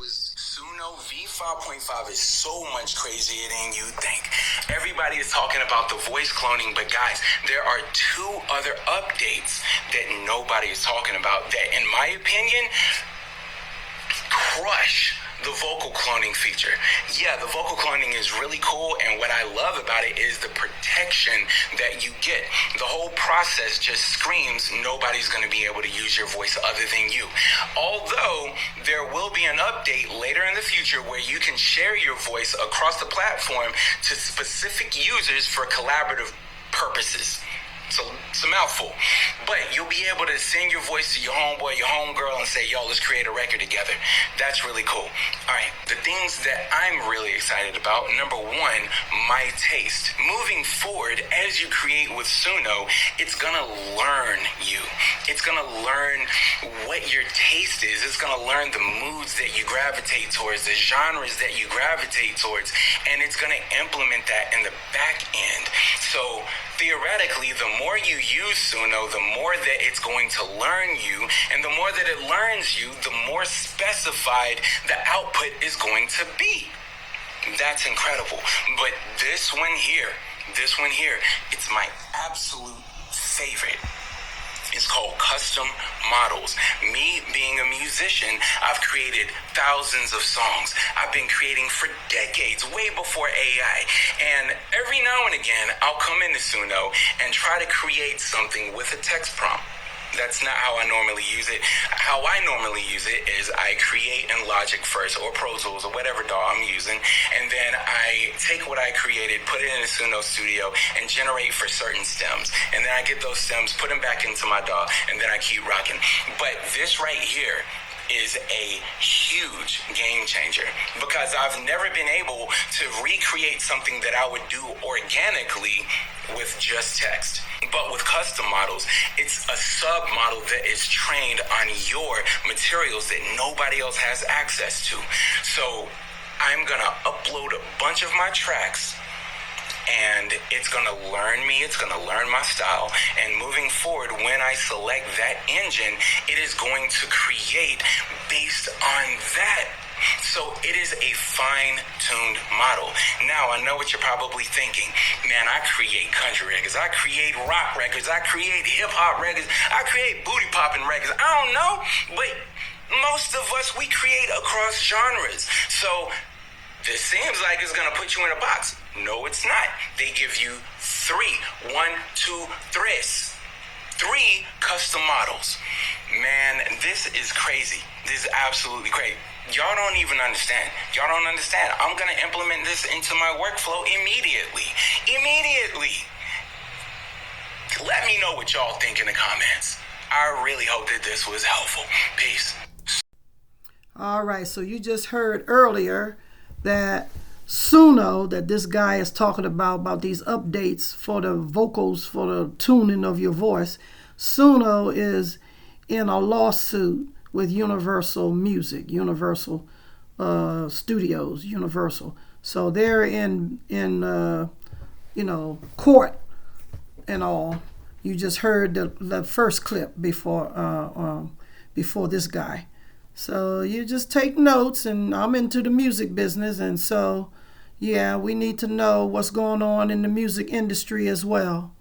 Speaker 6: Suno V5.5 is so much crazier than you think. Everybody is talking about the voice cloning, but guys, there are two other updates that nobody is talking about that, in my opinion, crush the vocal cloning feature. Yeah, the vocal cloning is really cool, and what I love about it is the protection that you get. The whole process just screams nobody's going to be able to use your voice other than you. Although there will be an update later in the future where you can share your voice across the platform to specific users for collaborative purposes. So it's a mouthful, but you'll be able to send your voice to your homeboy, your homegirl, and say, yo, let's create a record together. That's really cool. All right, the things that I'm really excited about. Number one, my taste. Moving forward, as you create with Suno, it's gonna learn you. It's gonna learn what your taste is. It's gonna learn the moods that you gravitate towards, the genres that you gravitate towards, and it's gonna implement that in the back end. So theoretically, the more you use Suno, the more that it's going to learn you, and the more that it learns you, the more specified the output is going to be. That's incredible. But this one here, it's my absolute favorite. It's called Custom Models. Me being a musician, I've created thousands of songs. I've been creating for decades, way before AI. And every now and again, I'll come into Suno and try to create something with a text prompt. That's not how I normally use it. How I normally use it is I create in Logic first, or Pro Tools, or whatever DAW I'm using, and then I take what I created, put it in a Suno Studio, and generate for certain stems. And then I get those stems, put them back into my DAW, and then I keep rocking. But this right here is a huge game changer because I've never been able to recreate something that I would do organically with just text. But with custom models, it's a sub-model that is trained on your materials that nobody else has access to. So I'm gonna upload a bunch of my tracks, and it's gonna learn me, it's gonna learn my style, and moving forward, when I select that engine, it is going to create based on that. So it is a fine-tuned model. Now, I know what you're probably thinking. Man, I create country records, I create rock records, I create hip-hop records, I create booty-popping records. I don't know, but most of us, we create across genres. So this seems like it's gonna put you in a box. No, it's not. They give you 3 custom models. Man, this is crazy. This is absolutely crazy. Y'all don't even understand. Y'all don't understand. I'm gonna implement this into my workflow immediately. Let me know what y'all think in the comments. I really hope that this was helpful. Peace.
Speaker 1: All right, so you just heard earlier that Suno, that this guy is talking about these updates for the vocals, for the tuning of your voice. Suno is in a lawsuit with Universal Music, Universal Studios, Universal. So they're in court and all. You just heard the first clip before this guy. So you just take notes, and I'm into the music business, and so yeah, we need to know what's going on in the music industry as well.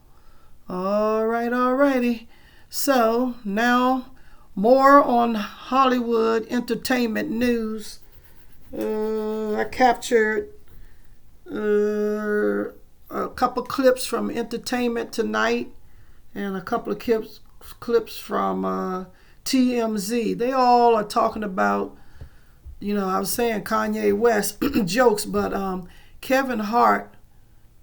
Speaker 1: Alrighty. So now more on Hollywood entertainment news. I captured a couple clips from Entertainment Tonight and a couple of clips from TMZ. They all are talking about, I was saying Kanye West jokes, but Kevin Hart,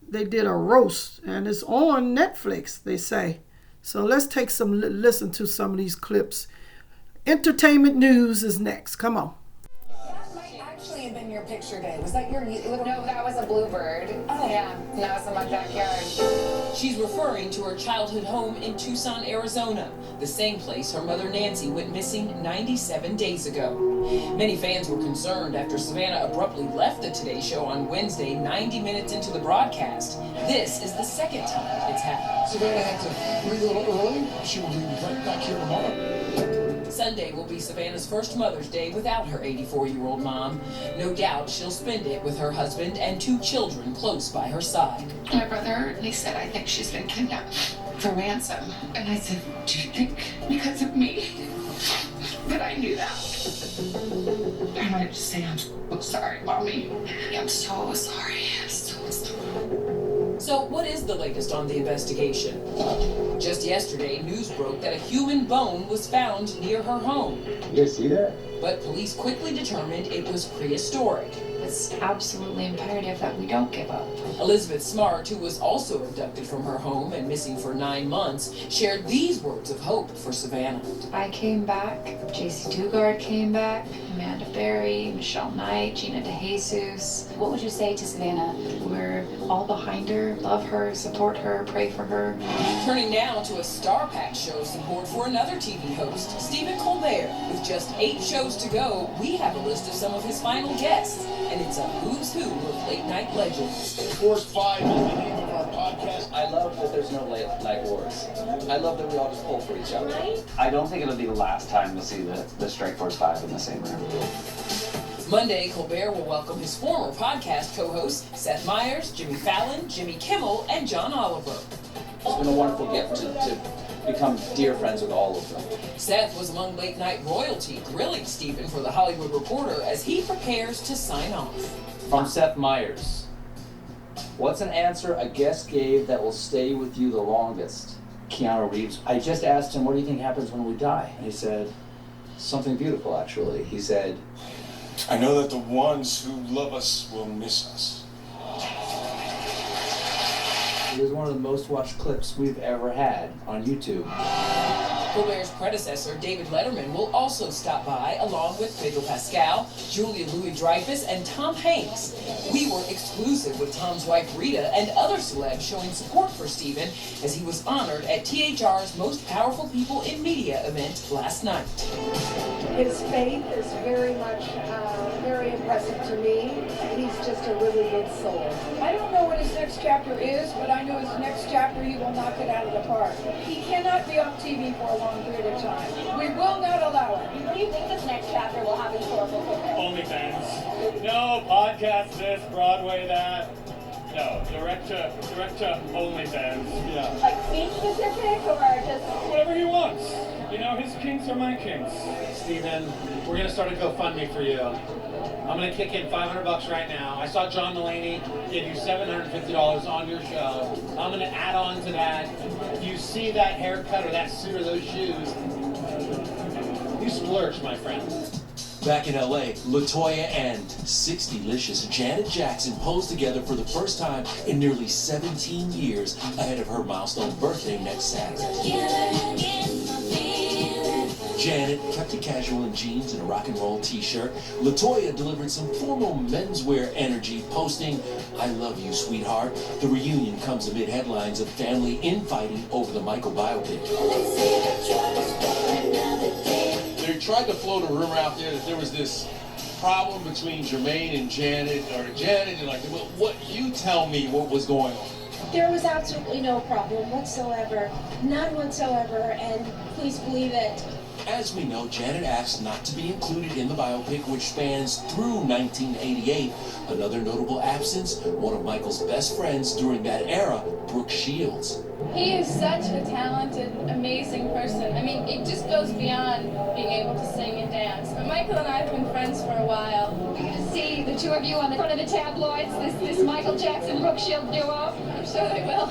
Speaker 1: they did a roast, and it's on Netflix, they say. So let's take some listen to some of these clips. Entertainment news is next. Come on.
Speaker 8: That might actually have been your picture day. Was that your little... No, that was a bluebird. Oh. Yeah, that was in my backyard.
Speaker 10: She's referring to her childhood home in Tucson, Arizona, the same place her mother Nancy went missing 97 days ago. Many fans were concerned after Savannah abruptly left the Today Show on Wednesday, 90 minutes into the broadcast. This is the second time it's happened.
Speaker 11: Savannah had to leave a little early. She will be right back here tomorrow.
Speaker 10: Sunday will be Savannah's first Mother's Day without her 84-year-old mom. No doubt she'll spend it with her husband and 2 children close by her side.
Speaker 14: My brother, he said, I think she's been kidnapped for ransom. And I said, do you think because of me that I knew that? And I just say, I'm so sorry, Mommy. I'm so sorry. I'm so sorry.
Speaker 10: So what is the latest on the investigation? Just yesterday, news broke that a human bone was found near her home.
Speaker 15: You guys see that?
Speaker 10: But police quickly determined it was prehistoric.
Speaker 14: It's absolutely imperative that we don't give up.
Speaker 10: Elizabeth Smart, who was also abducted from her home and missing for 9 months, shared these words of hope for Savannah.
Speaker 14: I came back, JC Dugard came back, Amanda Berry, Michelle Knight, Gina DeJesus. What would you say to Savannah? We're all behind her, love her, support her, pray for her.
Speaker 10: Turning now to a star-packed show of support for another TV host, Stephen Colbert. With just 8 shows to go, we have a list of some of his final guests. And it's a who's who of late-night legends.
Speaker 11: Force 5 is the name of our podcast.
Speaker 16: I love that there's no late-night wars. I love that we all just pull for each other.
Speaker 14: Right?
Speaker 16: I don't think it'll be the last time we'll see the Strike Force 5 in the same room.
Speaker 10: Monday, Colbert will welcome his former podcast co-hosts, Seth Meyers, Jimmy Fallon, Jimmy Kimmel, and John Oliver.
Speaker 16: It's been a wonderful gift to become dear friends with all of them.
Speaker 10: Seth was among late-night royalty, grilling Stephen for The Hollywood Reporter as he prepares to sign off.
Speaker 16: From Seth Meyers, what's an answer a guest gave that will stay with you the longest? Keanu Reeves. I just asked him, what do you think happens when we die? And he said, something beautiful, actually. He said,
Speaker 26: I know that the ones who love us will miss us.
Speaker 16: It was one of the most watched clips we've ever had on YouTube.
Speaker 10: Colbert's predecessor, David Letterman, will also stop by, along with Pedro Pascal, Julia Louis-Dreyfus, and Tom Hanks. We were exclusive with Tom's wife, Rita, and other celebs showing support for Stephen as he was honored at THR's Most Powerful People in Media event last night.
Speaker 9: His faith is very much, very impressive to me. He's just a really good soul. I don't know what his next chapter is, but I know his next chapter he will knock it out of the park. He cannot be on TV for a long period of time. We will not allow it.
Speaker 12: What do you think this next chapter will have in store for him?
Speaker 13: OnlyFans. No, podcast this, Broadway that. No, direct to OnlyFans. Yeah.
Speaker 12: Like scene specific or just
Speaker 13: whatever he wants. You know, his kinks are my kinks. Steven, we're gonna start a GoFundMe for you. I'm gonna kick in $500 right now. I saw John Mulaney give you $750 on your show. I'm gonna add on to that. If you see that haircut or that suit or those shoes, you splurge, my friend.
Speaker 17: Back in LA, LaToya and 60licious Janet Jackson posed together for the first time in nearly 17 years ahead of her milestone birthday next Saturday. Janet kept it casual in jeans and a rock and roll t-shirt. LaToya delivered some formal menswear energy, posting, "I love you, sweetheart." The reunion comes amid headlines of family infighting over the Michael biopic.
Speaker 18: They tried to float a rumor out there that there was this problem between Jermaine and Janet, or Janet, and like, what, you tell me what was going on.
Speaker 9: There was absolutely no problem whatsoever. None whatsoever, and please believe it.
Speaker 17: As we know, Janet asked not to be included in the biopic, which spans through 1988. Another notable absence, one of Michael's best friends during that era, Brooke Shields.
Speaker 12: he is such a talented, amazing person. I mean, it just goes beyond being able to sing and dance. But Michael and I have been friends for a while. We're going to see the two of you on the front of the tabloids, this Michael Jackson-Brooke Shields duo. I'm sure they will.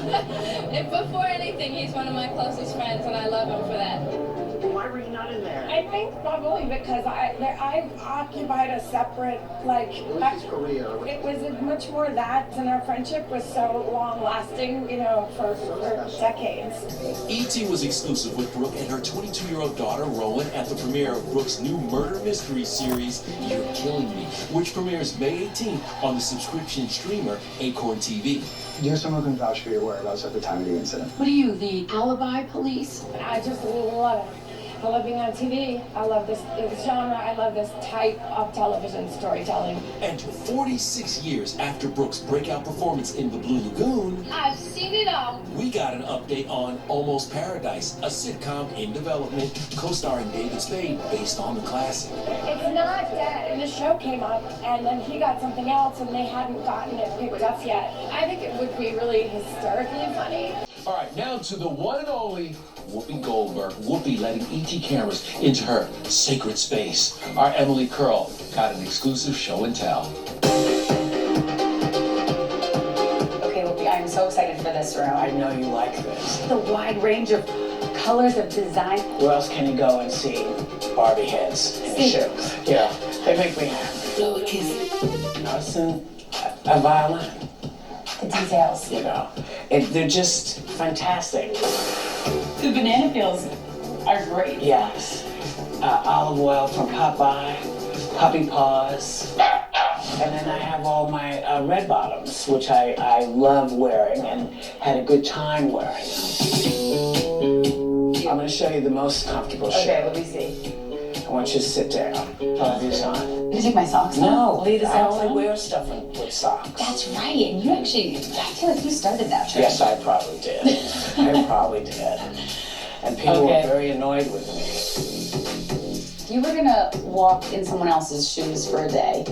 Speaker 12: And before anything, he's one of my closest friends, and I love him for that.
Speaker 9: Why were you not in there? I think probably because I occupied a separate, like...
Speaker 18: Korea.
Speaker 9: It was much more that, and our friendship was so long-lasting, you know, for decades.
Speaker 17: E.T. was exclusive with Brooke and her 22-year-old daughter, Rowan, at the premiere of Brooke's new murder mystery series, You're Killing Me, which premieres May 18th on the subscription streamer Acorn TV.
Speaker 19: Do you have someone who can vouch for your whereabouts at the time of the incident?
Speaker 12: What are you, the alibi police?
Speaker 9: I just love it. I love being on TV. I love this genre. I love this type of television storytelling.
Speaker 17: And 46 years after Brooke's breakout performance in The Blue Lagoon,
Speaker 12: I've seen it all.
Speaker 17: we got an update on Almost Paradise, a sitcom in development, co-starring David Spade, based on the classic.
Speaker 9: It's not dead. And the show came up, and then he got something else, and they hadn't gotten it picked up yet. I think it would be really hysterically funny.
Speaker 17: All right, now to the one and only Whoopi Goldberg. Whoopi letting ET cameras into her sacred space. Our Emily Curl got an exclusive show and tell.
Speaker 12: Okay, Whoopi, I'm so excited for this room.
Speaker 27: I know you like this.
Speaker 12: The wide range of colors of design.
Speaker 27: Where else can you go and see Barbie heads and shoes? Yeah, they make me happy.
Speaker 12: Blow a kiss.
Speaker 27: Us and a violin.
Speaker 12: The details.
Speaker 27: You know, they're just fantastic.
Speaker 12: The banana peels are great.
Speaker 27: Yes. Olive oil from Popeye, puppy paws. And then I have all my red bottoms, which I love wearing and had a good time wearing. I'm going to show you the most comfortable shoe.
Speaker 12: Okay, let me see.
Speaker 27: I want you to sit down. Put these on.
Speaker 12: Can you take my socks off?
Speaker 27: No,
Speaker 12: Leave the
Speaker 27: I
Speaker 12: socks
Speaker 27: only
Speaker 12: on? wear
Speaker 27: wear stuff with socks.
Speaker 12: That's right, and you actually, I feel like you started that trend.
Speaker 27: Yes, I probably did. I probably did. And people were very annoyed with me.
Speaker 12: You were gonna walk in someone else's shoes for a day.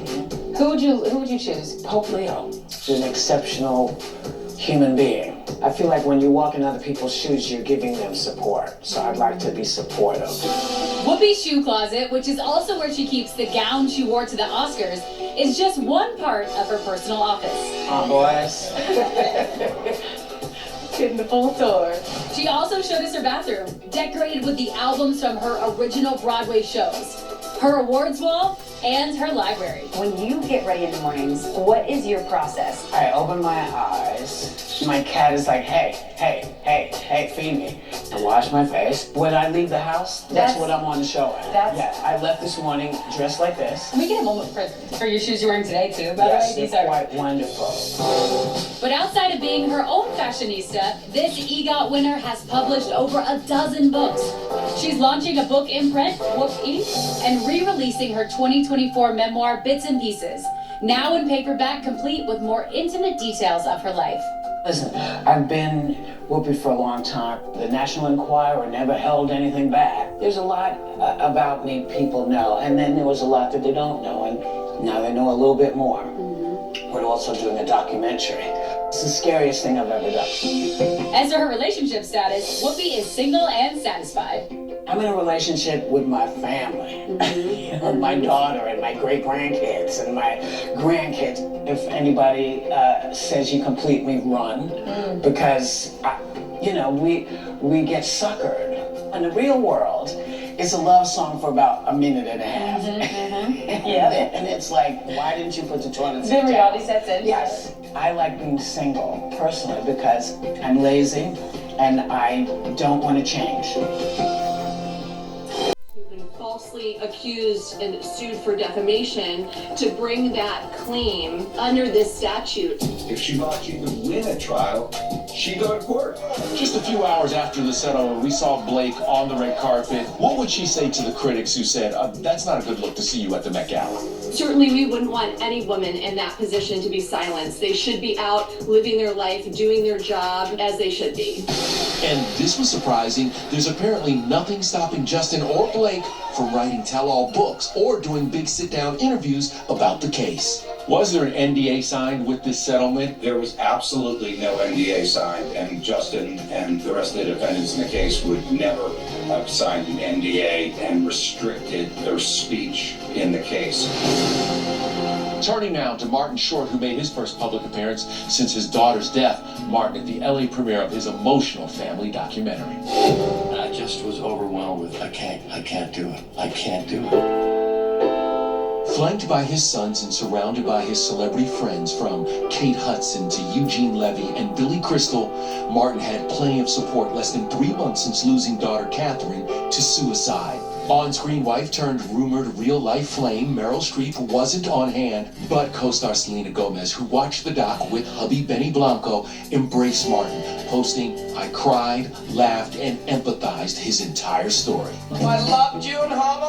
Speaker 12: Who would you choose?
Speaker 27: Pope Leo is an exceptional human being. I feel like when you walk in other people's shoes, you're giving them support. So I'd like to be supportive.
Speaker 12: Whoopi's shoe closet, which is also where she keeps the gown she wore to the Oscars, is just one part of her personal office.
Speaker 27: Boys.
Speaker 12: Getting the full tour. She also showed us her bathroom, decorated with the albums from her original Broadway shows, her awards wall, and her library. When you get ready in the mornings, what is your process?
Speaker 27: I open my eyes, My cat is like, hey, feed me. I wash my face. When I leave the house, that's what I'm on the show at. Yeah, I left this morning dressed like this.
Speaker 2: Can we get a moment for your shoes you're wearing today, too, by the way?
Speaker 27: These are quite wonderful.
Speaker 4: But outside of being her own fashionista, this EGOT winner has published over a dozen books. She's launching a book imprint, Whoop Inc., and re-releasing her 2024 memoir, Bits and Pieces, now in paperback, complete with more intimate details of her life.
Speaker 27: Listen, I've been Whoopi for a long time. The National Enquirer never held anything back. There's a lot about me people know, and then there was a lot that they don't know, and now they know a little bit more. We're also doing a documentary. It's the scariest thing I've ever done.
Speaker 4: As for her relationship status, Whoopi is single and satisfied.
Speaker 27: I'm in a relationship with my family, you know, my daughter and my great-grandkids and my grandkids. If anybody says you complete me, run, because, we get suckered. In the real world, it's a love song for about a minute and a half. Yeah. And it's like, why didn't you put the toilet seat down?
Speaker 2: The reality sets in.
Speaker 27: Yes. I like being single, personally, because I'm lazy and I don't want to change.
Speaker 20: Falsely accused and sued for defamation, to bring that claim under this statute.
Speaker 21: If she thought she could win a trial, she'd go to court.
Speaker 17: Just a few hours after the settlement, we saw Blake on the red carpet. What would she say to the critics who said, that's not a good look to see you at the Met Gala?
Speaker 20: Certainly we wouldn't want any woman in that position to be silenced. They should be out living their life, doing their job as they should be.
Speaker 17: And this was surprising. There's apparently nothing stopping Justin or Blake from writing tell-all books or doing big sit-down interviews about the case. Was there an NDA signed with this settlement?
Speaker 21: There was absolutely no NDA signed, and Justin and the rest of the defendants in the case would never have signed an NDA and restricted their speech in the case.
Speaker 17: Turning now to Martin Short, who made his first public appearance since his daughter's death. Martin at the LA premiere of his emotional family documentary.
Speaker 22: I just was overwhelmed with, I can't do it.
Speaker 17: Flanked by his sons and surrounded by his celebrity friends, from Kate Hudson to Eugene Levy and Billy Crystal, Martin had plenty of support less than 3 months since losing daughter Catherine to suicide. On-screen wife turned rumored real-life flame Meryl Streep wasn't on hand, but co-star Selena Gomez, who watched the doc with hubby Benny Blanco, embraced Martin, posting, "I cried, laughed, and empathized his entire story."
Speaker 22: I loved you in Home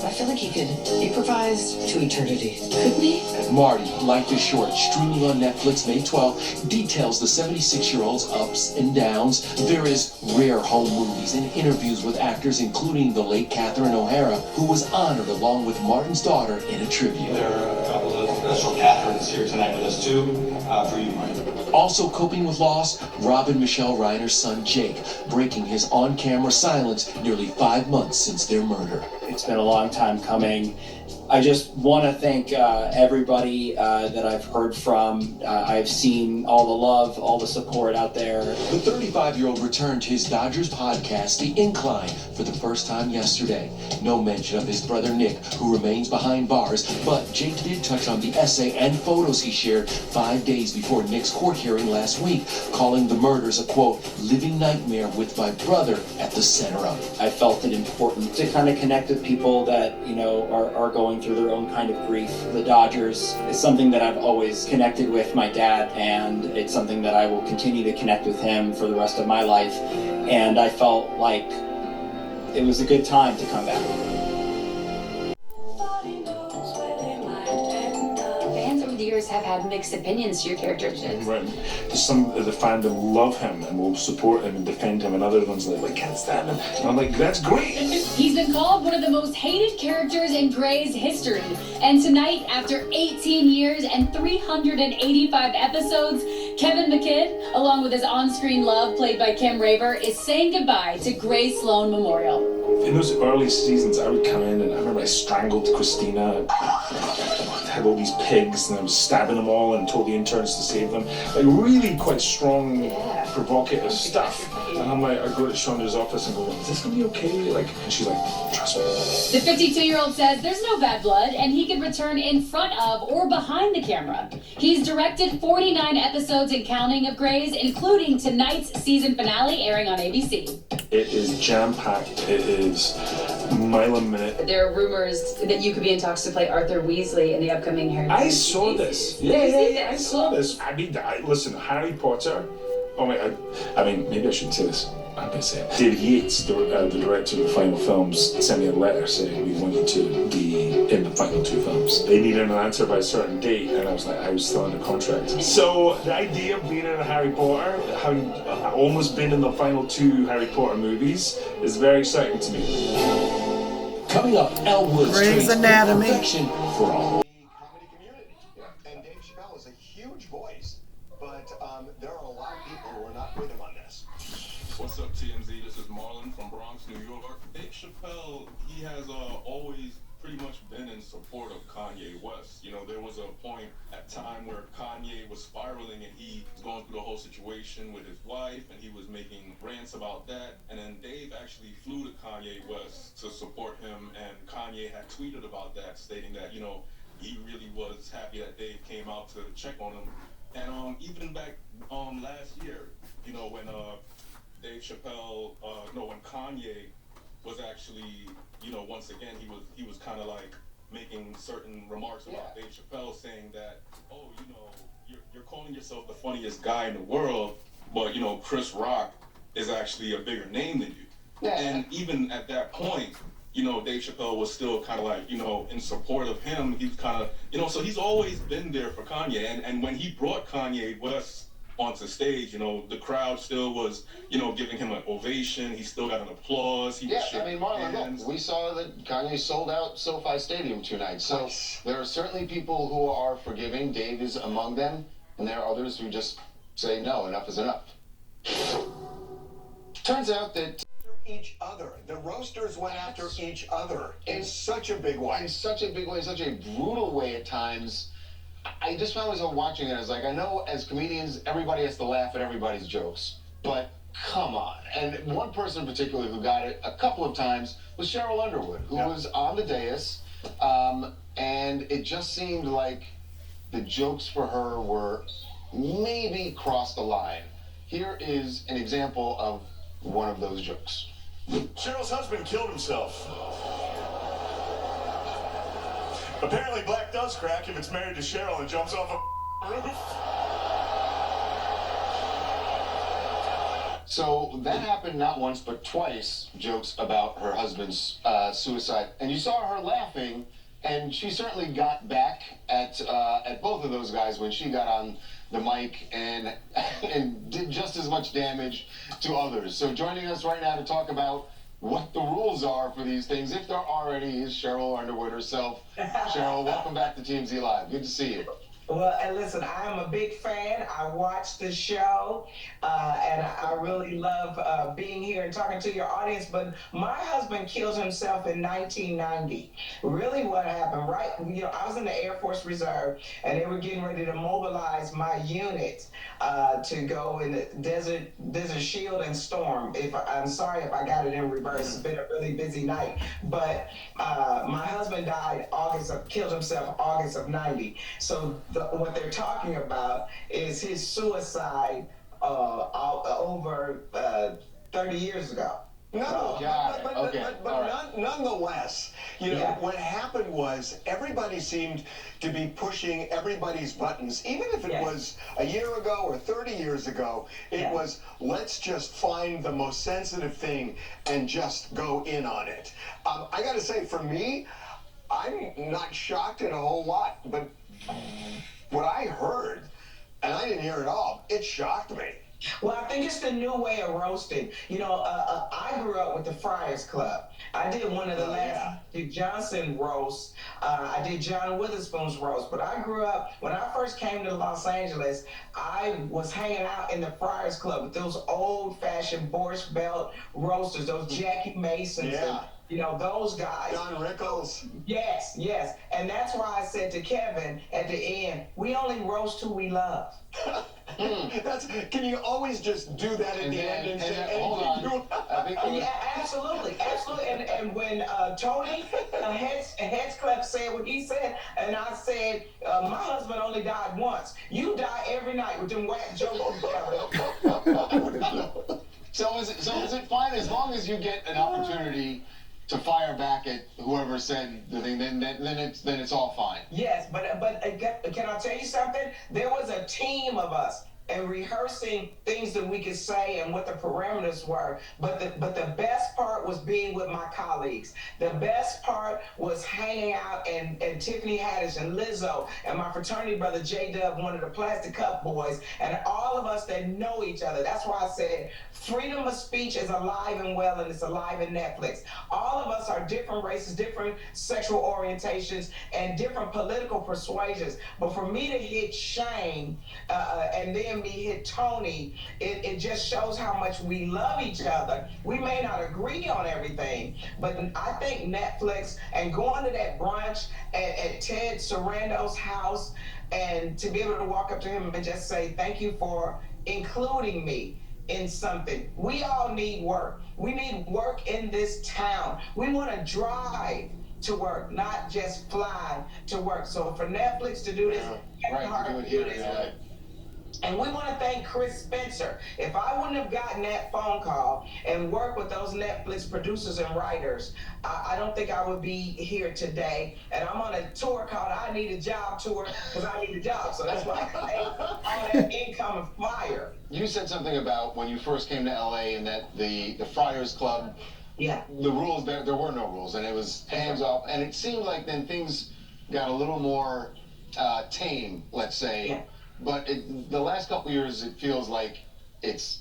Speaker 10: I feel like he could improvise to eternity, couldn't he?
Speaker 17: Marty, Life is Short, streaming on Netflix May 12th, details the 76-year-old's ups and downs, various rare home movies, and interviews with actors, including the late Catherine O'Hara, who was honored along with Martin's daughter in a tribute.
Speaker 22: There are a couple of special Catherines here tonight with us too, for you, Martin.
Speaker 17: Also coping with loss, Robin Michelle Reiner's son Jake, breaking his on-camera silence nearly 5 months since their murder.
Speaker 23: It's been a long time coming. I just want to thank everybody that I've heard from. I've seen all the love, all the support out there.
Speaker 17: The 35-year-old returned to his Dodgers podcast, The Incline, for the first time yesterday. No mention of his brother Nick, who remains behind bars, but Jake did touch on the essay and photos he shared 5 days before Nick's court hearing last week, calling the murders a, quote, living nightmare with my brother at the center of it.
Speaker 23: I felt it important to kind of connect with people that, are going through their own kind of grief. The Dodgers is something that I've always connected with my dad, and it's something that I will continue to connect with him for the rest of my life. And I felt like it was a good time to come back.
Speaker 4: Years have had mixed opinions to your character.
Speaker 22: Right. Some of the fandom love him and will support him and defend him, and other ones like can't stand him. And I'm like, that's great.
Speaker 4: He's been called one of the most hated characters in Grey's history. And tonight, after 18 years and 385 episodes, Kevin McKidd, along with his on-screen love played by Kim Raver, is saying goodbye to Grey Sloan Memorial.
Speaker 22: In those early seasons, I would come in and I remember I strangled Christina. had all these pigs and I was stabbing them all and told the interns to save them. Like really quite strong, provocative stuff. And I'm like, I go to Shonda's office and go, is this gonna be okay? Like, and she's like, trust me.
Speaker 4: The 52-year-old says there's no bad blood and he could return in front of or behind the camera. He's directed 49 episodes and counting of Grey's, including tonight's season finale airing on ABC.
Speaker 22: It is jam-packed. It is mile a minute.
Speaker 2: There are rumors that you could be in talks to play Arthur Weasley in the upcoming Harry Potter.
Speaker 22: I saw this. Yeah, I saw this. I mean, listen, Harry Potter. Oh my, I mean, maybe I shouldn't say this. I'm gonna say it. David Yates, the director of the final films, sent me a letter saying we want you to be in the final 2 films. They needed an answer by a certain date, and I was like, I was still under contract. So the idea of being in a Harry Potter, having almost been in the final 2 Harry Potter movies, is very exciting to me.
Speaker 17: Coming up, Elwood's
Speaker 1: Grey's Anatomy.
Speaker 17: Perfection for all.
Speaker 3: Comedy community. And Dave Chappelle is a huge voice, but there are a lot of people who are not with him on this.
Speaker 5: What's up, TMZ? This is Marlon from Bronx, New York. Dave Chappelle, he has always pretty much been in support of Kanye West. You know, there was a point at time where Kanye was spiraling and he was going through the whole situation with his wife and he was making rants about that. And then Dave actually flew to Kanye West to support him, and Kanye had tweeted about that, stating that, you know, he really was happy that Dave came out to check on him. And even back last year, you know, when Dave Chappelle, when Kanye was actually, you know, once again, he was kind of like making certain remarks about Dave Chappelle, saying that, oh, you know, you're calling yourself the funniest guy in the world, but, you know, Chris Rock is actually a bigger name than you. Yeah. And even at that point, you know, Dave Chappelle was still kind of like, you know, in support of him. He was kind of, you know, so he's always been there for Kanye. And when he brought Kanye West onto stage, you know, the crowd still was, you know, giving him an ovation. He still got an applause. He was
Speaker 3: I mean, Marlon, look, we saw that Kanye sold out SoFi Stadium 2 nights. So there are certainly people who are forgiving. Dave is among them. And there are others who just say, no, enough is enough. Turns out that each other. The roasters went after each other in such a big way. In such a big way, in such a brutal way at times. I just found myself watching it. I was like, I know as comedians, everybody has to laugh at everybody's jokes, but come on. And one person in particular who got it a couple of times was Cheryl Underwood, who was on the dais, and it just seemed like the jokes for her were maybe crossed the line. Here is an example of one of those jokes.
Speaker 6: Cheryl's husband killed himself. Apparently black does crack if it's married to Cheryl and jumps off a roof.
Speaker 3: So that happened not once but twice, jokes about her husband's suicide. And you saw her laughing, and she certainly got back at both of those guys when she got on the mic and did just as much damage to others. So joining us right now to talk about what the rules are for these things, if there are any, is Cheryl Underwood herself. Cheryl, welcome back to TMZ Live. Good to see you.
Speaker 27: Well, and listen, I am a big fan. I watch the show, and I really love being here and talking to your audience. But my husband killed himself in 1990. Really what happened, right? You know, I was in the Air Force Reserve, and they were getting ready to mobilize my unit to go in the Desert Shield and Storm. I'm sorry if I got it in reverse. It's been a really busy night. But my husband died killed himself August of 90. So what they're talking about is his suicide over 30 years ago.
Speaker 3: No, but nonetheless, you know, what happened was everybody seemed to be pushing everybody's buttons. Even if it was a year ago or 30 years ago, it was, let's just find the most sensitive thing and just go in on it. I got to say, for me, I'm not shocked at a whole lot, but what I heard, and I didn't hear it all, it shocked me.
Speaker 27: Well, I think it's the new way of roasting. You know, I grew up with the Friars Club. I did one of the last Dick Johnson roasts. I did John Witherspoon's roast. But I grew up, when I first came to Los Angeles, I was hanging out in the Friars Club with those old-fashioned Borscht Belt roasters, those Jackie Masons
Speaker 1: You know, those guys.
Speaker 3: Don Rickles.
Speaker 1: Yes, yes. And that's why I said to Kevin at the end, we only roast who we love.
Speaker 3: Can you always just do that at the end and say anything?
Speaker 1: Yeah, absolutely, absolutely. And when Tony Headscliffe said what he said, and I said, my husband only died once. You die every night with them whack jokes together.
Speaker 3: So is it fine as long as you get an opportunity to fire back at whoever said the thing? Then it's all fine.
Speaker 1: Yes, but can I tell you something? There was a team of us and rehearsing things that we could say and what the parameters were. But the best part was being with my colleagues. The best part was hanging out and Tiffany Haddish and Lizzo and my fraternity brother J-Dub, one of the Plastic Cup boys, and all of us that know each other. That's why I said freedom of speech is alive and well, and it's alive in Netflix. All of us are different races, different sexual orientations, and different political persuasions. But for me to hit Shane and then me hit Tony, it just shows how much we love each other. We may not agree on everything, but I think Netflix and going to that brunch at Ted Sarando's house and to be able to walk up to him and just say, thank you for including me in something. We all need work. We need work in this town. We want to drive to work, not just fly to work. So for Netflix to do this, and we want to thank Chris Spencer. If I wouldn't have gotten that phone call and worked with those Netflix producers and writers, I don't think I would be here today. And I'm on a tour called I Need a Job Tour because I need a job. So that's why I made all that income and fire.
Speaker 3: You said something about when you first came to LA and that the Friars Club,
Speaker 1: yeah,
Speaker 3: the rules, there were no rules, and it was hands off. And it seemed like then things got a little more tame, let's say.
Speaker 1: Yeah.
Speaker 3: But the last couple of years, it feels like it's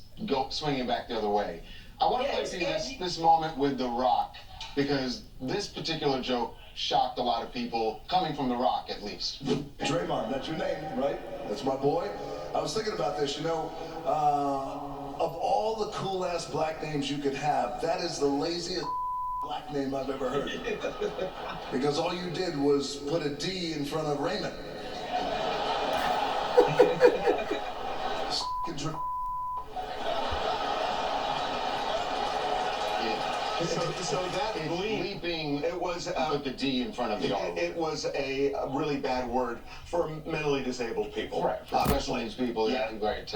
Speaker 3: swinging back the other way. I want to play for you this moment with The Rock, because this particular joke shocked a lot of people, coming from The Rock at least.
Speaker 7: Draymond, that's your name, right? That's my boy. I was thinking about this, you know, of all the cool-ass black names you could have, that is the laziest black name I've ever heard. Because all you did was put a D in front of Raymond.
Speaker 3: So that bleeping, it was put the D in front of the R.
Speaker 6: It was a really bad word for mentally disabled people.
Speaker 3: Right, for special needs people, yeah, right.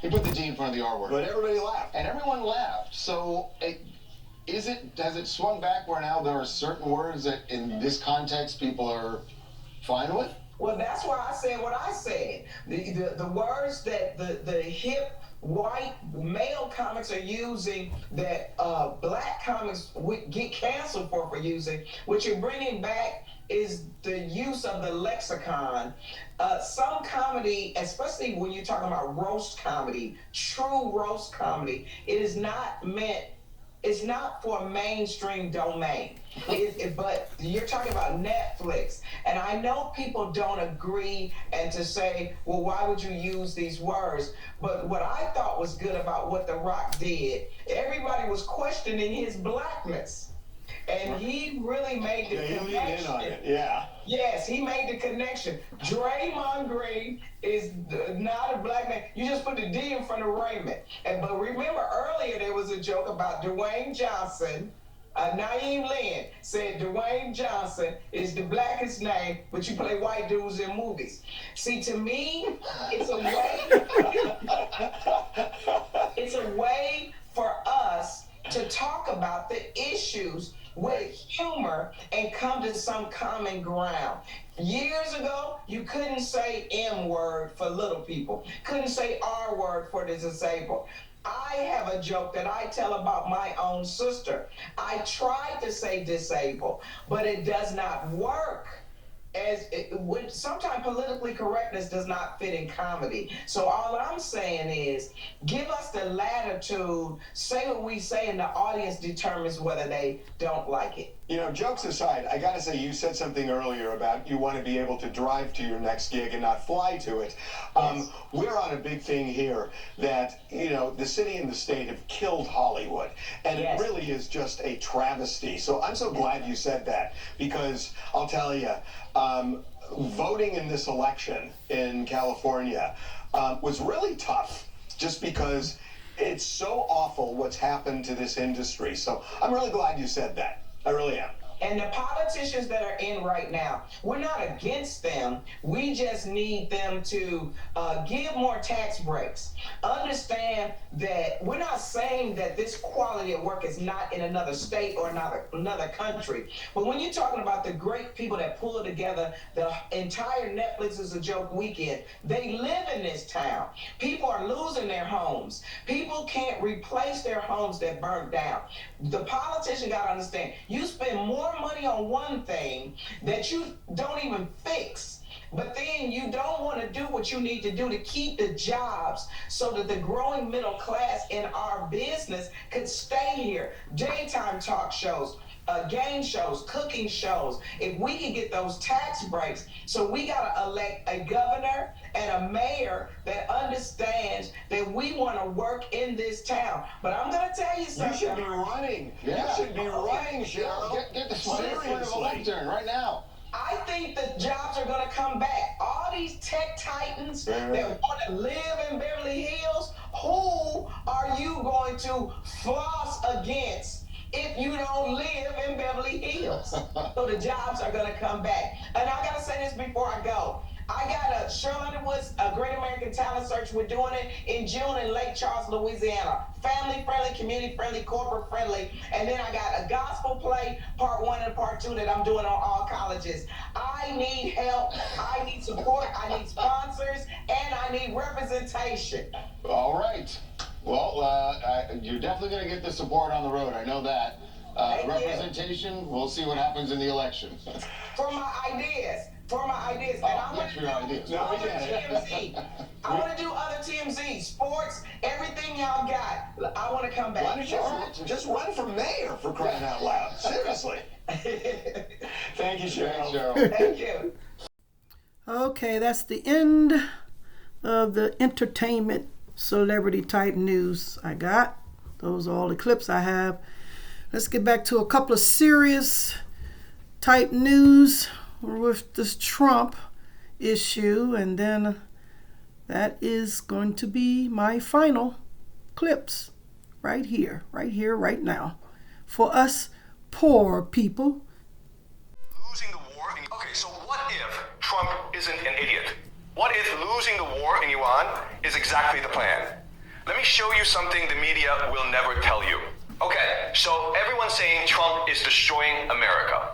Speaker 3: He put the D in front of the R word.
Speaker 6: But everybody laughed.
Speaker 3: And everyone laughed. So has it swung back where now there are certain words that in this context people are fine with?
Speaker 1: Well, that's why I said what I said. The words that the hip white male comics are using that black comics would get canceled for using, what you're bringing back is the use of the lexicon. Some comedy, especially when you're talking about roast comedy, true roast comedy, it is not meant, it's not for mainstream domain. But you're talking about Netflix, and I know people don't agree and to say, well, why would you use these words? But what I thought was good about what The Rock did, everybody was questioning his blackness. And he really made the connection.
Speaker 6: He leaned in on it, yeah.
Speaker 1: Yes, he made the connection. Draymond Green is not a black man. You just put the D in front of Raymond. But remember earlier there was a joke about Dwayne Johnson. Naeem Lynn said Dwayne Johnson is the blackest name, but you play white dudes in movies. See, to me, it's a way for us to talk about the issues with humor and come to some common ground. Years ago, you couldn't say M word for little people, couldn't say R word for the disabled. I have a joke that I tell about my own sister. I tried to say disabled, but it does not work. Sometimes politically correctness does not fit in comedy. So all I'm saying is, give us the latitude, say what we say, and the audience determines whether they don't like it.
Speaker 3: You know, jokes aside, I gotta say, you said something earlier about you want to be able to drive to your next gig and not fly to it.
Speaker 1: Yes.
Speaker 3: We're on a big thing here that, you know, the city and the state have killed Hollywood. And
Speaker 1: Yes.
Speaker 3: it really is just a travesty. So I'm so glad you said that, because I'll tell you, voting in this election in California was really tough, just because it's so awful what's happened to this industry. So I'm really glad you said that. I really am.
Speaker 1: And the politicians that are in right now, we're not against them. We just need them to give more tax breaks. Understand that we're not saying that this quality of work is not in another state or another country. But when you're talking about the great people that pull together the entire Netflix is a Joke weekend, they live in this town. People are losing their homes. People can't replace their homes that burnt down. The politician got to understand, you spend more money on one thing that you don't even fix, but then you don't want to do what you need to do to keep the jobs so that the growing middle class in our business could stay here. Daytime talk shows, game shows, cooking shows. If we can get those tax breaks, so we got to elect a governor and a mayor that understands that we want to work in this town. But I'm going to tell you something.
Speaker 3: You should be running.
Speaker 16: Yeah.
Speaker 3: You should be running, Cheryl.
Speaker 16: Get this money in front of a lectern right now.
Speaker 1: I think the jobs are going to come back. All these tech titans that want to live in Beverly Hills, who are you going to floss against if you don't live in Beverly Hills? So the jobs are going to come back. And I got to say this before I go. I got a Cheryl Underwood's a Great American Talent Search. We're doing it in June in Lake Charles, Louisiana. Family friendly, community friendly, corporate friendly. And then I got a gospel play, part 1 and part 2, that I'm doing on all colleges. I need help. I need support. I need sponsors. And I need representation.
Speaker 3: All right. Well, you're definitely going to get the support on the road. I know that. Representation, we'll see what happens in the election.
Speaker 1: For my ideas. And I want to do other TMZ. I want to do other TMZ, sports, everything y'all got. I want to come back.
Speaker 3: Why don't you just run for mayor, for crying out loud? Seriously. Thank you, Cheryl.
Speaker 1: Thank you.
Speaker 8: Okay, that's the end of the entertainment celebrity type news I got. Those are all the clips I have. Let's get back to a couple of serious type news with this Trump issue, and then that is going to be my final clips right here, right now, for us poor people.
Speaker 11: Losing the war. Okay, so what if Trump isn't an idiot? What if losing the war in Iran is exactly the plan? Let me show you something the media will never tell you. Okay, so everyone's saying Trump is destroying America.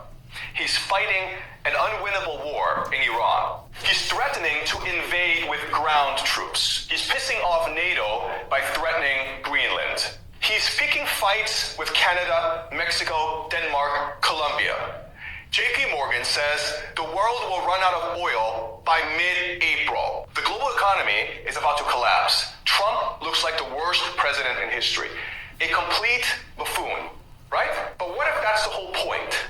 Speaker 11: He's fighting an unwinnable war in Iran. He's threatening to invade with ground troops. He's pissing off NATO by threatening Greenland. He's picking fights with Canada, Mexico, Denmark, Colombia. JP Morgan says the world will run out of oil by mid-April. The global economy is about to collapse. Trump looks like the worst president in history. A complete buffoon, right? But what if that's the whole point?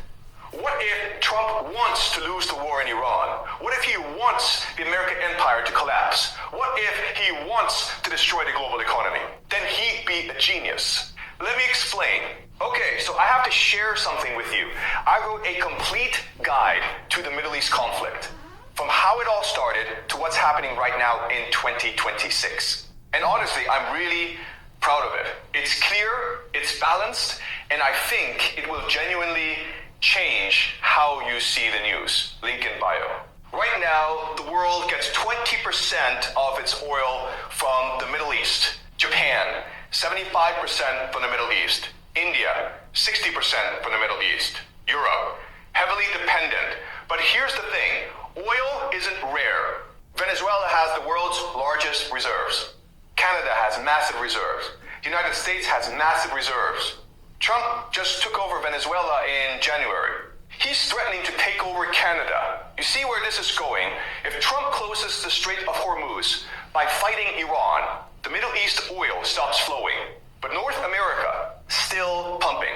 Speaker 11: What if Trump wants to lose the war in Iran? What if he wants the American empire to collapse? What if he wants to destroy the global economy? Then he'd be a genius. Let me explain. Okay, so I have to share something with you. I wrote a complete guide to the Middle East conflict, from how it all started to what's happening right now in 2026. And honestly, I'm really proud of it. It's clear, it's balanced, and I think it will genuinely change how you see the news. Link in bio. Right now, the world gets 20% of its oil from the Middle East. Japan, 75% from the Middle East. India, 60% from the Middle East. Europe, heavily dependent. But here's the thing, oil isn't rare. Venezuela has the world's largest reserves. Canada has massive reserves. The United States has massive reserves. Trump just took over Venezuela in January. He's threatening to take over Canada. You see where this is going? If Trump closes the Strait of Hormuz by fighting Iran, the Middle East oil stops flowing. But North America, still pumping.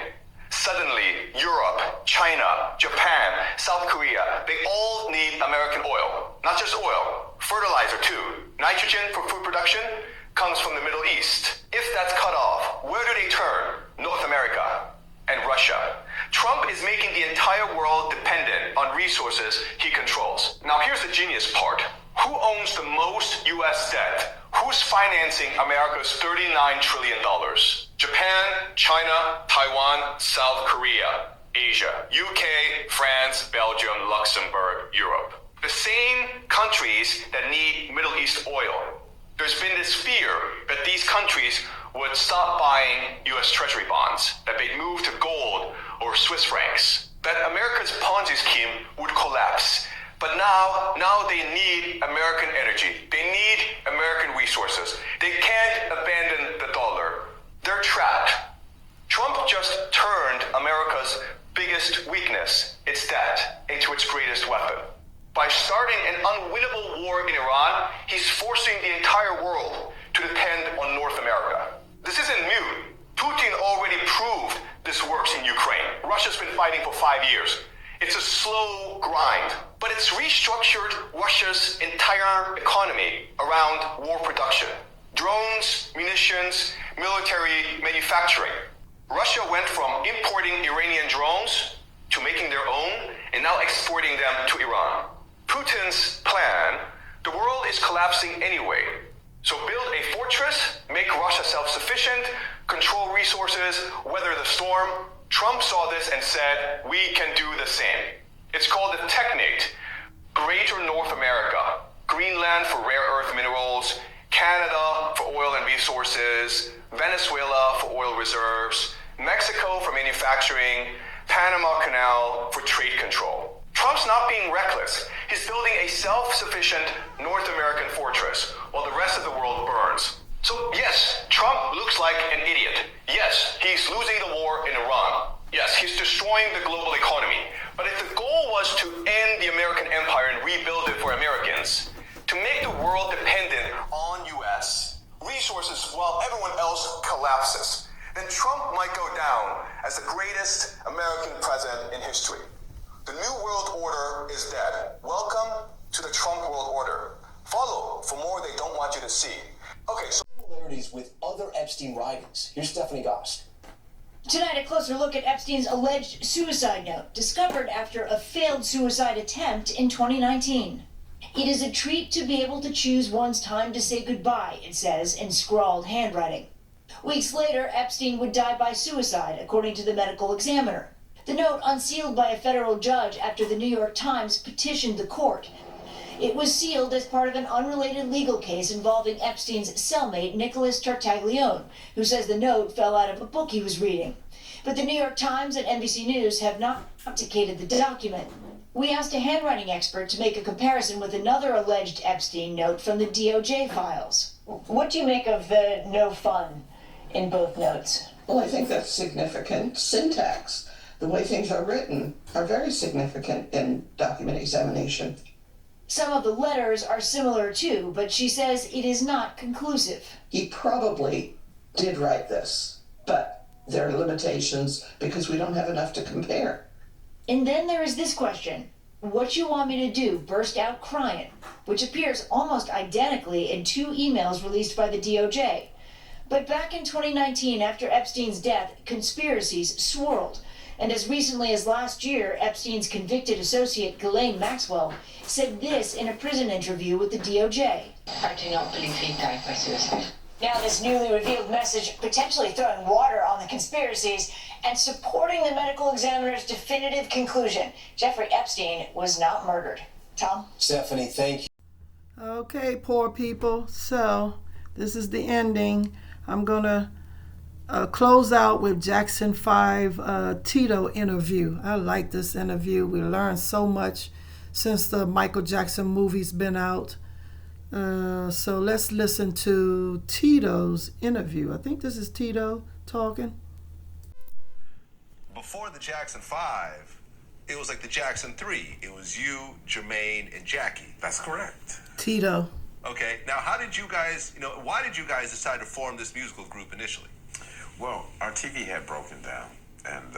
Speaker 11: suddenly Europe, China, Japan, South Korea, they all need American oil. Not just oil, fertilizer too. Nitrogen for food production comes from the Middle East. If that's cut off, where do they turn? North America and Russia. Trump is making the entire world dependent on resources he controls. Now here's the genius part. Who owns the most US debt? Who's financing America's $39 trillion? Japan, China, Taiwan, South Korea, Asia, UK, France, Belgium, Luxembourg, Europe. The same countries that need Middle East oil. There's been this fear that these countries would stop buying US Treasury bonds, that they'd move to gold or Swiss francs, that America's Ponzi scheme would collapse. But now they need American energy. They need American resources. They can't abandon the dollar. They're trapped. Trump just turned America's biggest weakness, its debt, into its greatest weapon. By starting an unwinnable war in Iran, he's forcing the entire world to depend on North America. This isn't new. Putin already proved this works in Ukraine. Russia's been fighting for 5 years. It's a slow grind, but it's restructured Russia's entire economy around war production. Drones, munitions, military manufacturing. Russia went from importing Iranian drones to making their own and now exporting them to Iran. Putin's plan, the world is collapsing anyway. So build a fortress, make Russia self-sufficient, control resources, weather the storm. Trump saw this and said, we can do the same. It's called the Technate, Greater North America, Greenland for rare earth minerals, Canada for oil and resources, Venezuela for oil reserves, Mexico for manufacturing, Panama Canal for trade control. Trump's not being reckless. He's building a self-sufficient North American fortress while the rest of the world burns. So yes, Trump looks like an idiot. Yes, he's losing the war in Iran. Yes, he's destroying the global economy. But if the goal was to end the American empire and rebuild it for Americans, to make the world dependent on US resources while everyone else collapses, then Trump might go down as the greatest American president in history. The New World Order is dead. Welcome to the Trump World Order. Follow for more they don't want you to see. Okay, so
Speaker 13: similarities with other Epstein writings. Here's Stephanie Gosk.
Speaker 14: Tonight, a closer look at Epstein's alleged suicide note, discovered after a failed suicide attempt in 2019. It is a treat to be able to choose one's time to say goodbye, it says in scrawled handwriting. Weeks later, Epstein would die by suicide, according to the medical examiner. The note unsealed by a federal judge after the New York Times petitioned the court. It was sealed as part of an unrelated legal case involving Epstein's cellmate, Nicholas Tartaglione, who says the note fell out of a book he was reading. But the New York Times and NBC News have not authenticated the document. We asked a handwriting expert to make a comparison with another alleged Epstein note from the DOJ files. What do you make of the no fun in both notes?
Speaker 1: Well, I think that's significant. Syntax, the way things are written, are very significant in document examination.
Speaker 14: Some of the letters are similar too, but she says it is not conclusive.
Speaker 1: He probably did write this, but there are limitations because we don't have enough to compare.
Speaker 14: And then there is this question. What you want me to do, burst out crying, which appears almost identically in 2 emails released by the DOJ. But back in 2019, after Epstein's death, conspiracies swirled. And as recently as last year, Epstein's convicted associate, Ghislaine Maxwell, said this in a prison interview with the DOJ.
Speaker 15: I do not believe he died by suicide.
Speaker 14: Now this newly revealed message potentially throwing water on the conspiracies and supporting the medical examiner's definitive conclusion. Jeffrey Epstein was not murdered. Tom?
Speaker 13: Stephanie, thank you.
Speaker 8: Okay, poor people. So, this is the ending. I'm going to close out with Jackson 5 Tito interview. I like this interview. We learned so much since the Michael Jackson movie's been out. So let's listen to Tito's interview. I think this is Tito talking.
Speaker 18: Before the Jackson 5, it was like the Jackson 3. It was you, Jermaine, and Jackie. That's correct.
Speaker 8: Tito.
Speaker 18: Okay, now how did you guys, why did you guys decide to form this musical group initially?
Speaker 24: Well, our TV had broken down, and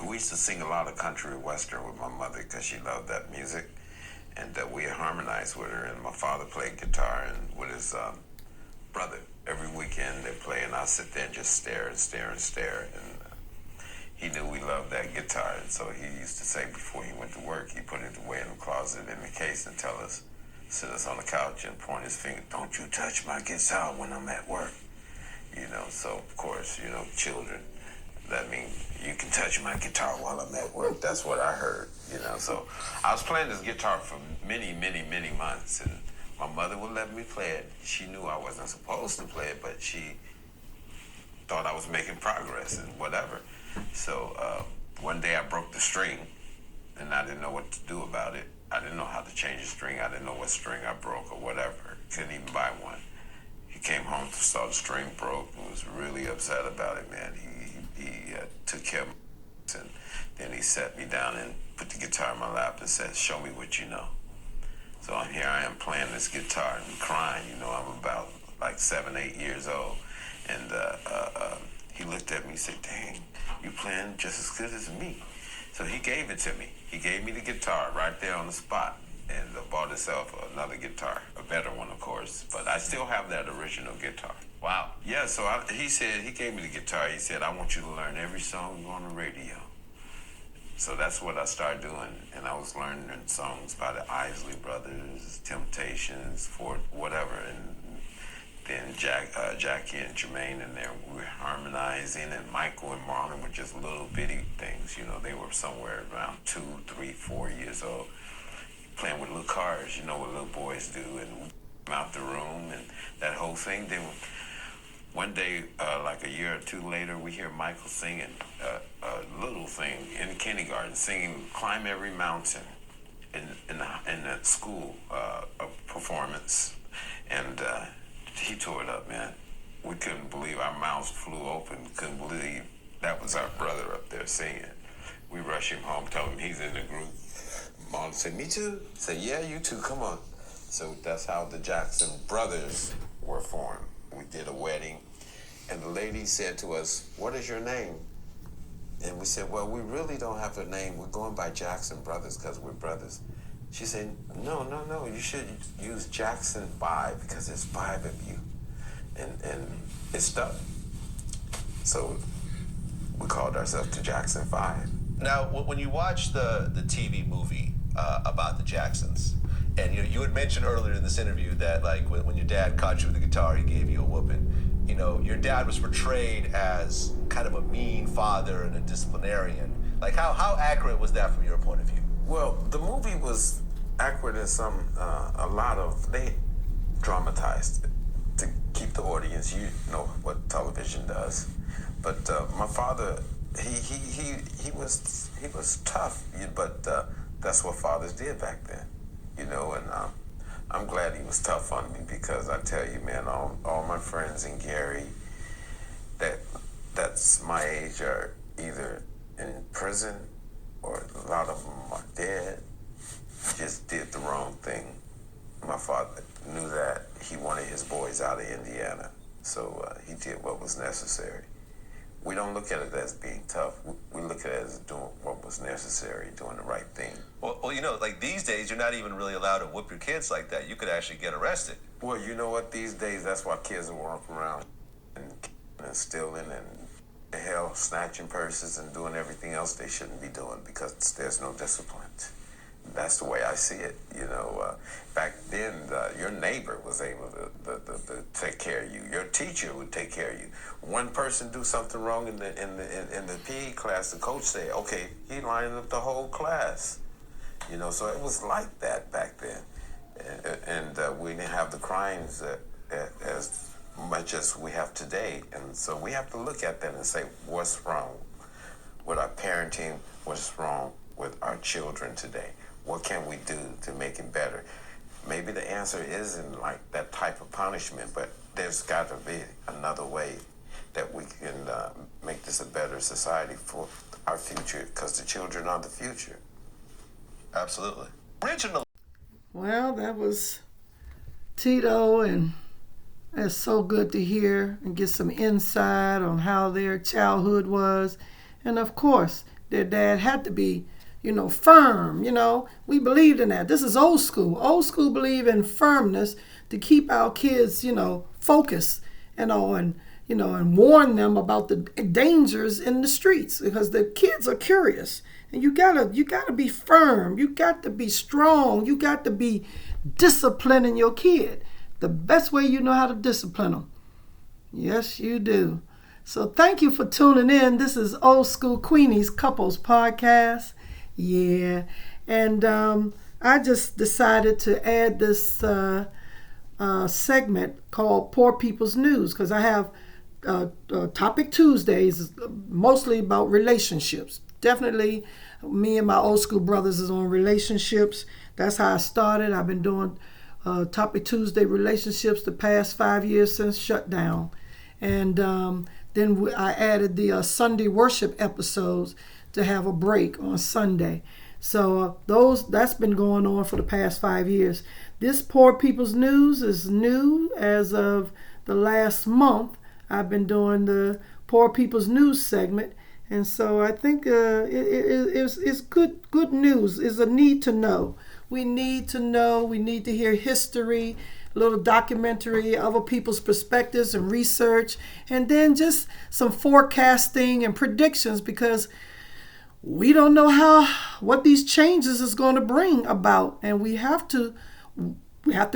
Speaker 9: We used to sing a lot of country and western with my mother because she loved that music, and we harmonized with her. And my father played guitar and with his brother. Every weekend they play, and I'll sit there and just stare and stare and stare. And he knew we loved that guitar, and so he used to say before he went to work, he put it away in the closet in the case and tell us, sit us on the couch and point his finger, "Don't you touch my guitar when I'm at work." You know, so of course, you know, children, that means you can touch my guitar while I'm at work. That's what I heard, you know. So I was playing this guitar for many, many, many months, and my mother would let me play it. She knew I wasn't supposed to play it, but she thought I was making progress and whatever. So one day I broke the string, and I didn't know what to do about it. I didn't know how to change the string. I didn't know what string I broke or whatever. Couldn't even buy one. He came home, saw the string broke, and was really upset about it, man. He took care of me, and then he sat me down and put the guitar in my lap and said, "Show me what you know." So here I am playing this guitar and crying. You know, I'm about like 7, 8 years old. And he looked at me and said, "Dang, you playing just as good as me." So he gave it to me. He gave me the guitar right there on the spot, and bought himself another guitar, a better one, of course. But I still have that original guitar. Wow. Yeah, so he gave me the guitar. He said, "I want you to learn every song on the radio." So that's what I started doing, and I was learning songs by the Isley Brothers, Temptations, Fort, whatever, and then Jackie and Jermaine in there, we were harmonizing, and Michael and Marlon were just little bitty things, you know, they were somewhere around 2, 3, 4 years old, playing with little cars, you know what little boys do, and we came out the room, and that whole thing. Then one day, like a year or two later, we hear Michael singing a little thing in kindergarten, singing "Climb Every Mountain" in the school performance, and he tore it up, man. We couldn't believe, our mouths flew open. Couldn't believe that was our brother up there singing. We rush him home, tell him he's in the group. Mom said, "Me too?" I said, "Yeah, you too, come on." So that's how the Jackson Brothers were formed. We did a wedding, and the lady said to us, "What is your name?" And we said, "Well, we really don't have a name. We're going by Jackson Brothers because we're brothers." She said, no, you should use Jackson 5 because there's 5 of you. And it stuck. So we called ourselves the Jackson 5.
Speaker 18: Now, when you watch the TV movie about the Jacksons, and you had mentioned earlier in this interview that like when your dad caught you with the guitar, he gave you a whooping. You know, your dad was portrayed as kind of a mean father and a disciplinarian. Like how accurate was that from your point of view?
Speaker 9: Well, the movie was accurate in a lot of, they dramatized it to keep the audience, you know what television does. But my father, he was tough, but that's what fathers did back then, you know, and I'm glad he was tough on me because I tell you, man, all my friends in Gary that's my age are either in prison or a lot of them are dead. Just did the wrong thing. My father knew that. He wanted his boys out of Indiana, so he did what was necessary. We don't look at it as being tough. We look at it as doing what was necessary, doing the right thing.
Speaker 18: Well, you know, like these days, you're not even really allowed to whoop your kids like that. You could actually get arrested.
Speaker 9: Well, you know what? These days, that's why kids are walking around and stealing and hell, snatching purses and doing everything else they shouldn't be doing because there's no discipline. That's the way I see it, you know. Back then, your neighbor was able to take care of you. Your teacher would take care of you. One person do something wrong in the PE class, the coach say, "Okay, he lined up the whole class." You know, so it was like that back then, and we didn't have the crimes as much as we have today, and so we have to look at that and say, what's wrong with our parenting? What's wrong with our children today? What can we do to make it better? Maybe the answer isn't like that type of punishment, but there's got to be another way that we can make this a better society for our future, because the children are the future.
Speaker 18: Absolutely. Original.
Speaker 8: Well, that was Tito, and it's so good to hear and get some insight on how their childhood was. And of course, their dad had to be, firm. We believed in that. This is old school. Old school believe in firmness to keep our kids, focused, and warn them about the dangers in the streets, because the kids are curious. And you gotta be firm. You got to be strong. You got to be disciplining your kid the best way you know how to discipline them. Yes, you do. So thank you for tuning in. This is Old School Queenies Couples Podcast. Yeah. And I just decided to add this segment called Poor People's News, because I have Topic Tuesdays, mostly about relationships. Definitely me and my old school brothers is on relationships. That's how I started. I've been doing Topic Tuesday relationships the past 5 years since shutdown. And then I added the Sunday worship episodes to have a break on Sunday. So that's been going on for the past 5 years. This Poor People's News is new as of the last month. I've been doing the Poor People's News segment. And so I think it's good news. It's a need to know. We need to know. We need to hear history, a little documentary, other people's perspectives and research, and then just some forecasting and predictions, because we don't know what these changes is going to bring about, and we have to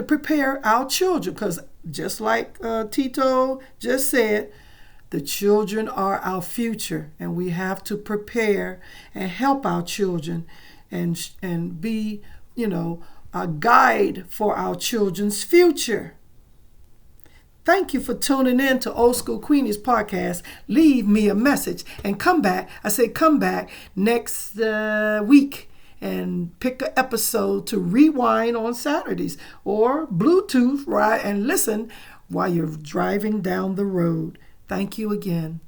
Speaker 8: prepare our children, because just like Tito just said, the children are our future, and we have to prepare and help our children and be, a guide for our children's future. Thank you for tuning in to Old School Queenies Podcast. Leave me a message and come back. I say come back next week and pick an episode to rewind on Saturdays, or Bluetooth, right, and listen while you're driving down the road. Thank you again.